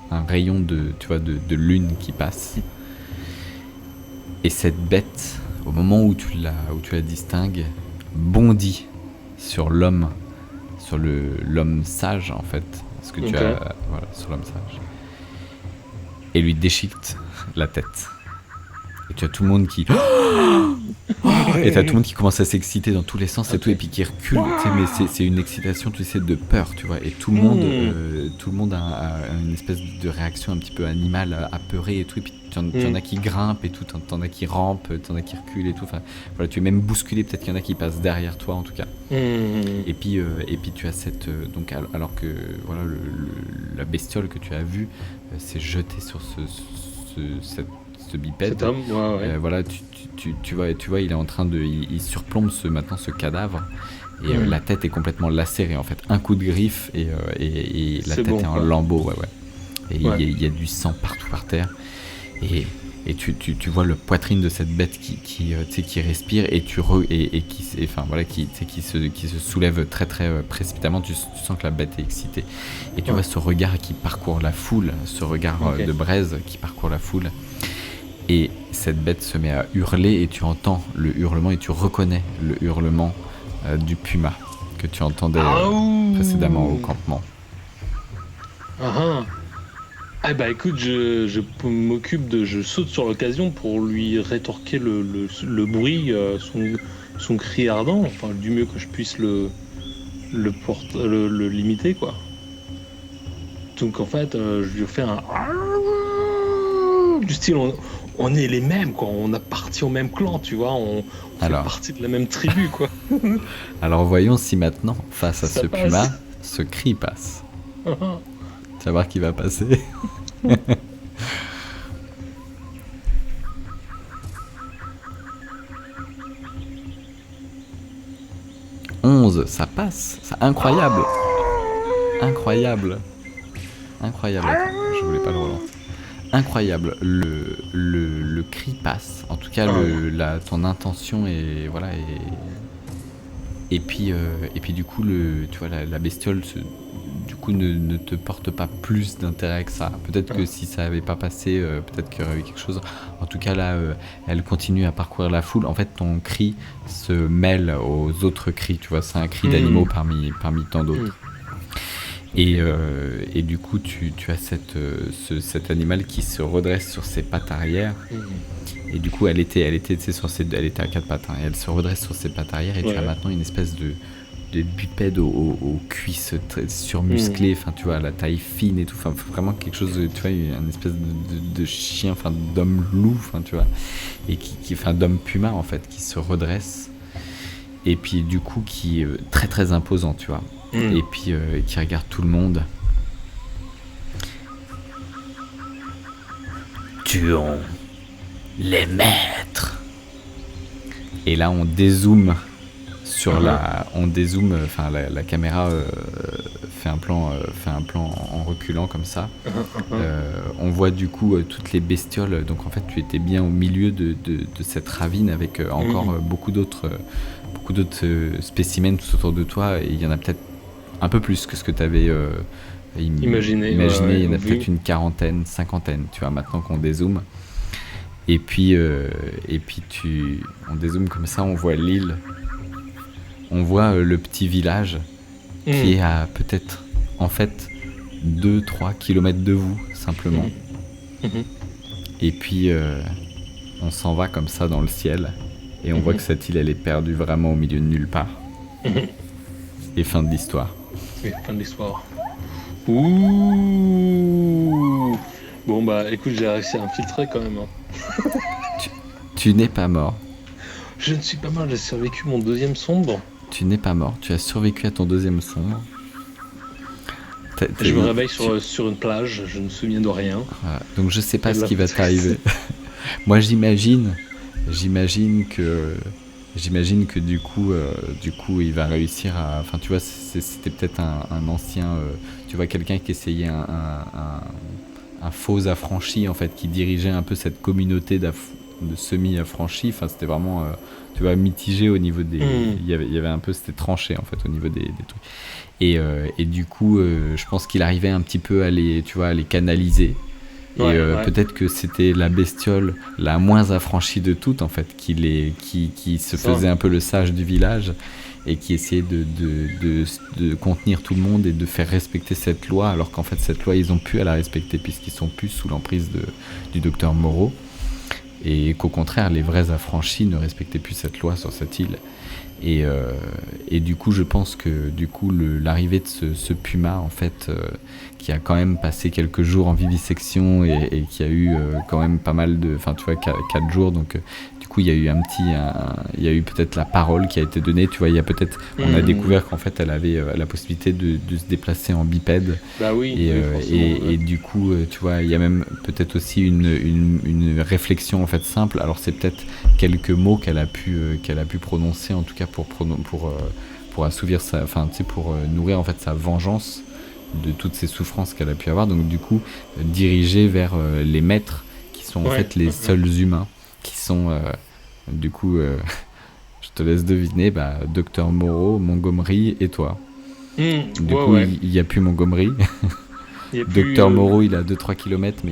un rayon de lune qui passe. Et cette bête, au moment où tu la distingues, bondit sur l'homme sur l'homme sage en fait, ce que tu as, voilà, sur l'homme sage, et lui déchiquette la tête. Et tu as tout le monde qui et t'as tout le monde qui commence à s'exciter dans tous les sens et tout, et puis qui recule, tu sais, mais c'est une excitation, tu sais, de peur, tu vois, et tout le monde a une espèce de réaction un petit peu animale, apeurée et tout, et puis t'en as qui grimpent et tout, t'en as qui rampent, t'en as qui reculent et tout, enfin voilà, tu es même bousculé, peut-être qu'il y en a qui passent derrière toi en tout cas. Et puis tu as cette donc alors que voilà la bestiole que tu as vue s'est jetée sur ce bipède. Cet homme, ouais. Voilà, tu vois, il est en train de, il surplombe maintenant ce cadavre, et la tête est complètement lacérée en fait. Un coup de griffe et la tête est en lambeaux, ouais. Et il y a du sang partout par terre, et tu vois le poitrine de cette bête qui respire, et qui se soulève très très précipitamment. Tu sens que la bête est excitée, et tu vois ce regard qui parcourt la foule, ce regard de braise qui parcourt la foule. Et cette bête se met à hurler, et tu entends le hurlement, et tu reconnais le hurlement du puma que tu entendais précédemment au campement. Ah bah écoute, je saute sur l'occasion pour lui rétorquer le bruit, son cri ardent, enfin du mieux que je puisse le limiter, quoi. Donc en fait, je lui fais un du style, on est les mêmes, quoi. On appartient au même clan, tu vois. On fait partie de la même tribu, quoi. Alors voyons si maintenant, face à ce puma, ce cri passe. Tu vas voir qui va passer. 11, ça passe. Incroyable. Attends, je voulais pas le relancer. Incroyable, le cri passe. En tout cas, ton intention est voilà, et puis du coup tu vois la bestiole du coup ne te porte pas plus d'intérêt que ça. Peut-être que si ça avait pas passé, peut-être qu'il y aurait eu quelque chose. En tout cas là, elle continue à parcourir la foule. En fait, ton cri se mêle aux autres cris. Tu vois, c'est un cri d'animaux parmi tant d'autres. Et du coup, tu as cet animal qui se redresse sur ses pattes arrière. Et du coup, elle était à 4 pattes, hein, et elle se redresse sur ses pattes arrière. Et tu as maintenant une espèce de bipède aux cuisses surmusclées, enfin tu vois, la taille fine et tout, enfin vraiment quelque chose de, tu vois, une espèce de chien, enfin d'homme loup, enfin tu vois, et qui enfin d'homme puma en fait, qui se redresse, et puis du coup qui est très très imposant, tu vois. Et puis qui regarde tout le monde. Tuons les maîtres. Et là on dézoome sur la caméra fait un plan en reculant comme ça. On voit du coup toutes les bestioles. Donc en fait tu étais bien au milieu de cette ravine avec encore beaucoup d'autres spécimens tout autour de toi, et il y en a peut-être un peu plus que ce que tu avais imaginé. Il y en a peut-être une quarantaine, cinquantaine, tu vois, maintenant qu'on dézoome. Et puis on dézoome comme ça, on voit l'île, on voit le petit village qui est à peut-être en fait 2-3 kilomètres de vous simplement. Et puis on s'en va comme ça dans le ciel, et on voit que cette île elle est perdue vraiment au milieu de nulle part. Et fin de l'histoire. Oui, fin de l'histoire. Ouh. Bon bah écoute, j'ai réussi à infiltrer quand même. Tu n'es pas mort. Je ne suis pas mort, j'ai survécu mon deuxième sombre. Tu n'es pas mort, tu as survécu à ton deuxième sombre. Je me réveille sur une plage, je ne me souviens de rien. Voilà. Donc je sais pas ce qui va t'arriver. Moi j'imagine que du coup il va réussir à, enfin tu vois, c'était peut-être un ancien, tu vois, quelqu'un qui essayait un faux affranchi en fait, qui dirigeait un peu cette communauté de semi-affranchis. Enfin c'était vraiment tu vois, mitigé au niveau des il y avait un peu, c'était tranché en fait au niveau des trucs, et du coup je pense qu'il arrivait un petit peu à les canaliser. Et peut-être que c'était la bestiole la moins affranchie de toutes en fait, qui se faisait un peu le sage du village, et qui essayaient de contenir tout le monde et de faire respecter cette loi, alors qu'en fait cette loi ils ont pu à la respecter puisqu'ils sont plus sous l'emprise du docteur Moreau, et qu'au contraire les vrais affranchis ne respectaient plus cette loi sur cette île. Et du coup je pense que du coup l'arrivée de ce puma en fait qui a quand même passé quelques jours en vivisection et qui a eu quand même pas mal de, enfin tu vois 4 jours, donc du coup il y a eu il y a eu peut-être la parole qui a été donnée, tu vois, il y a peut-être on a découvert qu'en fait elle avait la possibilité de se déplacer en bipède. Bah oui, et du coup tu vois il y a même peut-être aussi une réflexion en fait simple, alors c'est peut-être quelques mots qu'elle a pu prononcer en tout cas pour assouvir sa, enfin tu sais, pour nourrir en fait sa vengeance de toutes ces souffrances qu'elle a pu avoir, donc du coup dirigée vers les maîtres qui sont en fait les seuls humains qui sont du coup je te laisse deviner, Docteur Moreau, Montgomery et toi. Du coup il n'y a plus Montgomery. Docteur Moreau il a 2-3 km mais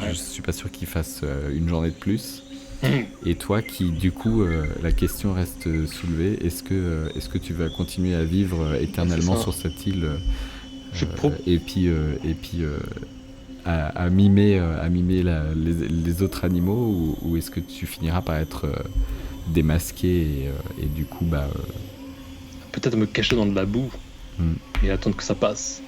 je suis pas sûr qu'il fasse une journée de plus. Et toi qui du coup la question reste soulevée, est-ce que tu vas continuer à vivre éternellement sur cette île et puis à mimer les autres animaux, ou est-ce que tu finiras par être démasqué et du coup peut-être me cacher dans de la boue et attendre que ça passe.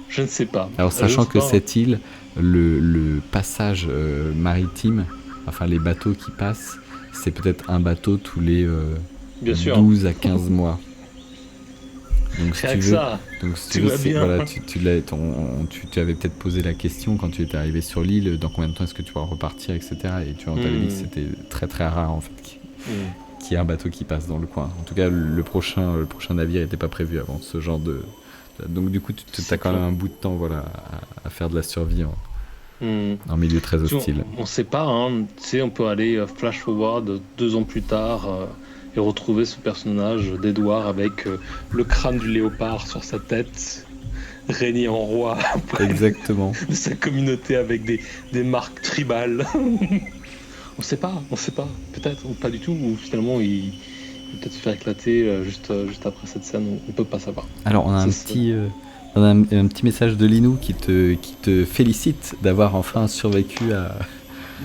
Je ne sais pas. Alors sachant que cette île, le passage maritime, enfin les bateaux qui passent, c'est peut-être un bateau tous les 12 à 15 mois. Donc si tu veux, voilà, tu avais peut-être posé la question quand tu étais arrivé sur l'île, dans combien de temps est-ce que tu vas repartir, etc. Et tu t'avais dit que c'était très très rare en fait qu'il y ait un bateau qui passe dans le coin. En tout cas, le prochain navire n'était pas prévu avant ce genre de. Donc du coup, tu as quand même un bout de temps, voilà, à faire de la survie en milieu très hostile. On sait pas, hein. Tu sais, on peut aller flash forward 2 ans plus tard. Et retrouver ce personnage d'Edouard avec le crâne du léopard sur sa tête, régner en roi. Exactement. De sa communauté avec des marques tribales. On sait pas. Peut-être, ou pas du tout, ou finalement il va peut-être se faire éclater juste après cette scène, on peut pas savoir. Alors on a un petit message de Linou qui te félicite d'avoir enfin survécu à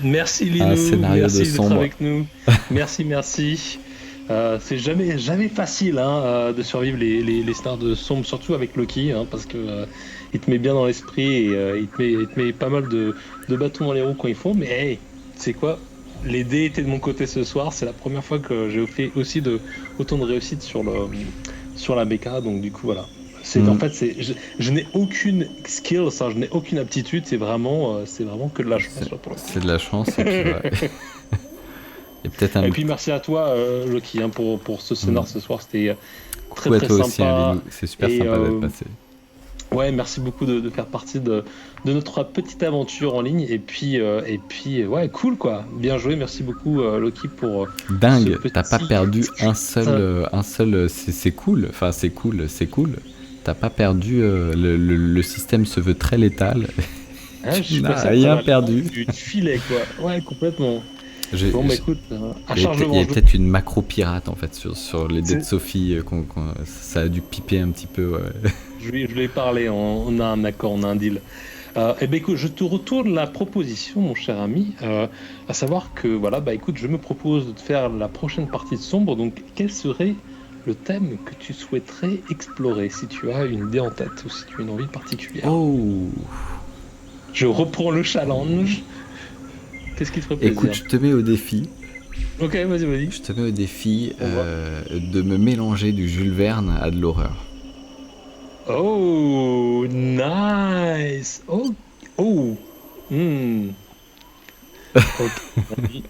merci Linou, un scénario merci de d'être sombre. avec nous. Merci. C'est jamais facile de survivre les stars de sombre, surtout avec Loki, parce que il te met bien dans l'esprit et il te met pas mal de bâtons dans les roues quand il faut. Mais hey, tu sais quoi, les dés étaient de mon côté ce soir. C'est la première fois que j'ai fait aussi autant de réussite sur la BK, donc du coup voilà. En fait, je n'ai aucune skill, je n'ai aucune aptitude. C'est vraiment que de la chance. C'est de la chance. Et puis, Et puis merci à toi Loki pour ce scénar ce soir, c'était très à très toi sympa aussi, c'est super sympa d'être passé. Ouais, merci beaucoup de faire partie de notre petite aventure en ligne, et puis ouais, cool quoi, bien joué, merci beaucoup Loki pour dingue, t'as pas perdu un seul c'est cool, enfin c'est cool, t'as pas perdu, le système se veut très létal. Tu n'as rien perdu. Du filet quoi, ouais complètement. Écoute, il y a peut-être une macro pirate en fait sur les dés de Sophie, ça a dû piper un petit peu. Ouais. Je lui ai parlé, on a un accord, on a un deal. Écoute, je te retourne la proposition, mon cher ami, à savoir que voilà, écoute, je me propose de faire la prochaine partie de Sombre. Donc, quel serait le thème que tu souhaiterais explorer, si tu as une idée en tête ou si tu as une envie particulière? Oh, je reprends le challenge. Qu'est-ce qui te ferait plaisir? Écoute, je te mets au défi. Ok, vas-y. Je te mets au défi de me mélanger du Jules Verne à de l'horreur. Oh, nice. Oh. Okay.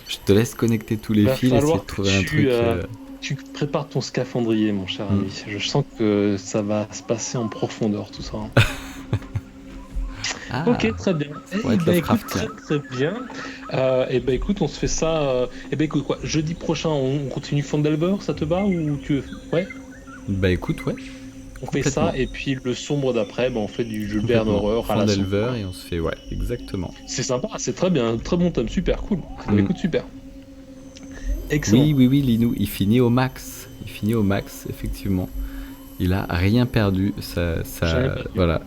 Je te laisse connecter tous les fils et essayer de trouver un truc. Tu prépares ton scaphandrier, mon cher ami. Je sens que ça va se passer en profondeur, tout ça. Ok, très bien. Écoute, très bien. Écoute, on se fait ça. Écoute, quoi, jeudi prochain, on continue Fandelver, ça te va ou tu veux? Ouais. Écoute, ouais. On fait ça, et puis le sombre d'après, on fait du Jules Verne horreur à la Fandelver, et on se fait, ouais, exactement. C'est sympa, c'est très bien, très bon thème, super cool. Écoute, super. Excellent. Oui, Linou, il finit au max. Il finit au max, effectivement. Il a rien perdu. Jamais perdu. Voilà.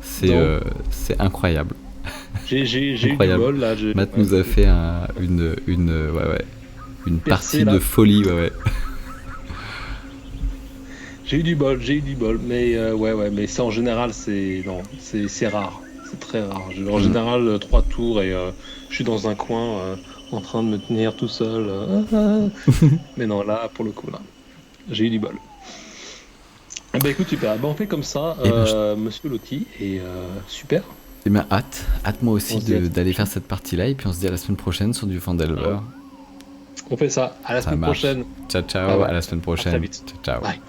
C'est incroyable. J'ai eu du Incroyable. bol là. Matt nous a fait une Percée, partie là. de folie, ouais. J'ai eu du bol, mais mais ça en général c'est rare, c'est très rare. En général 3 tours et je suis dans un coin en train de me tenir tout seul. Mais non, là pour le coup là, j'ai eu du bol. Eh ben écoute, super. Ben, on fait comme ça, Monsieur Loki, et super. Et bien, hâte moi aussi On se dit à la semaine d'aller faire cette partie-là, et puis on se dit à la semaine prochaine sur du Fandelver. On fait ça. À la Ça semaine marche. prochaine. Ciao, Bye bye. à la semaine prochaine. À très vite. Ciao. Bye.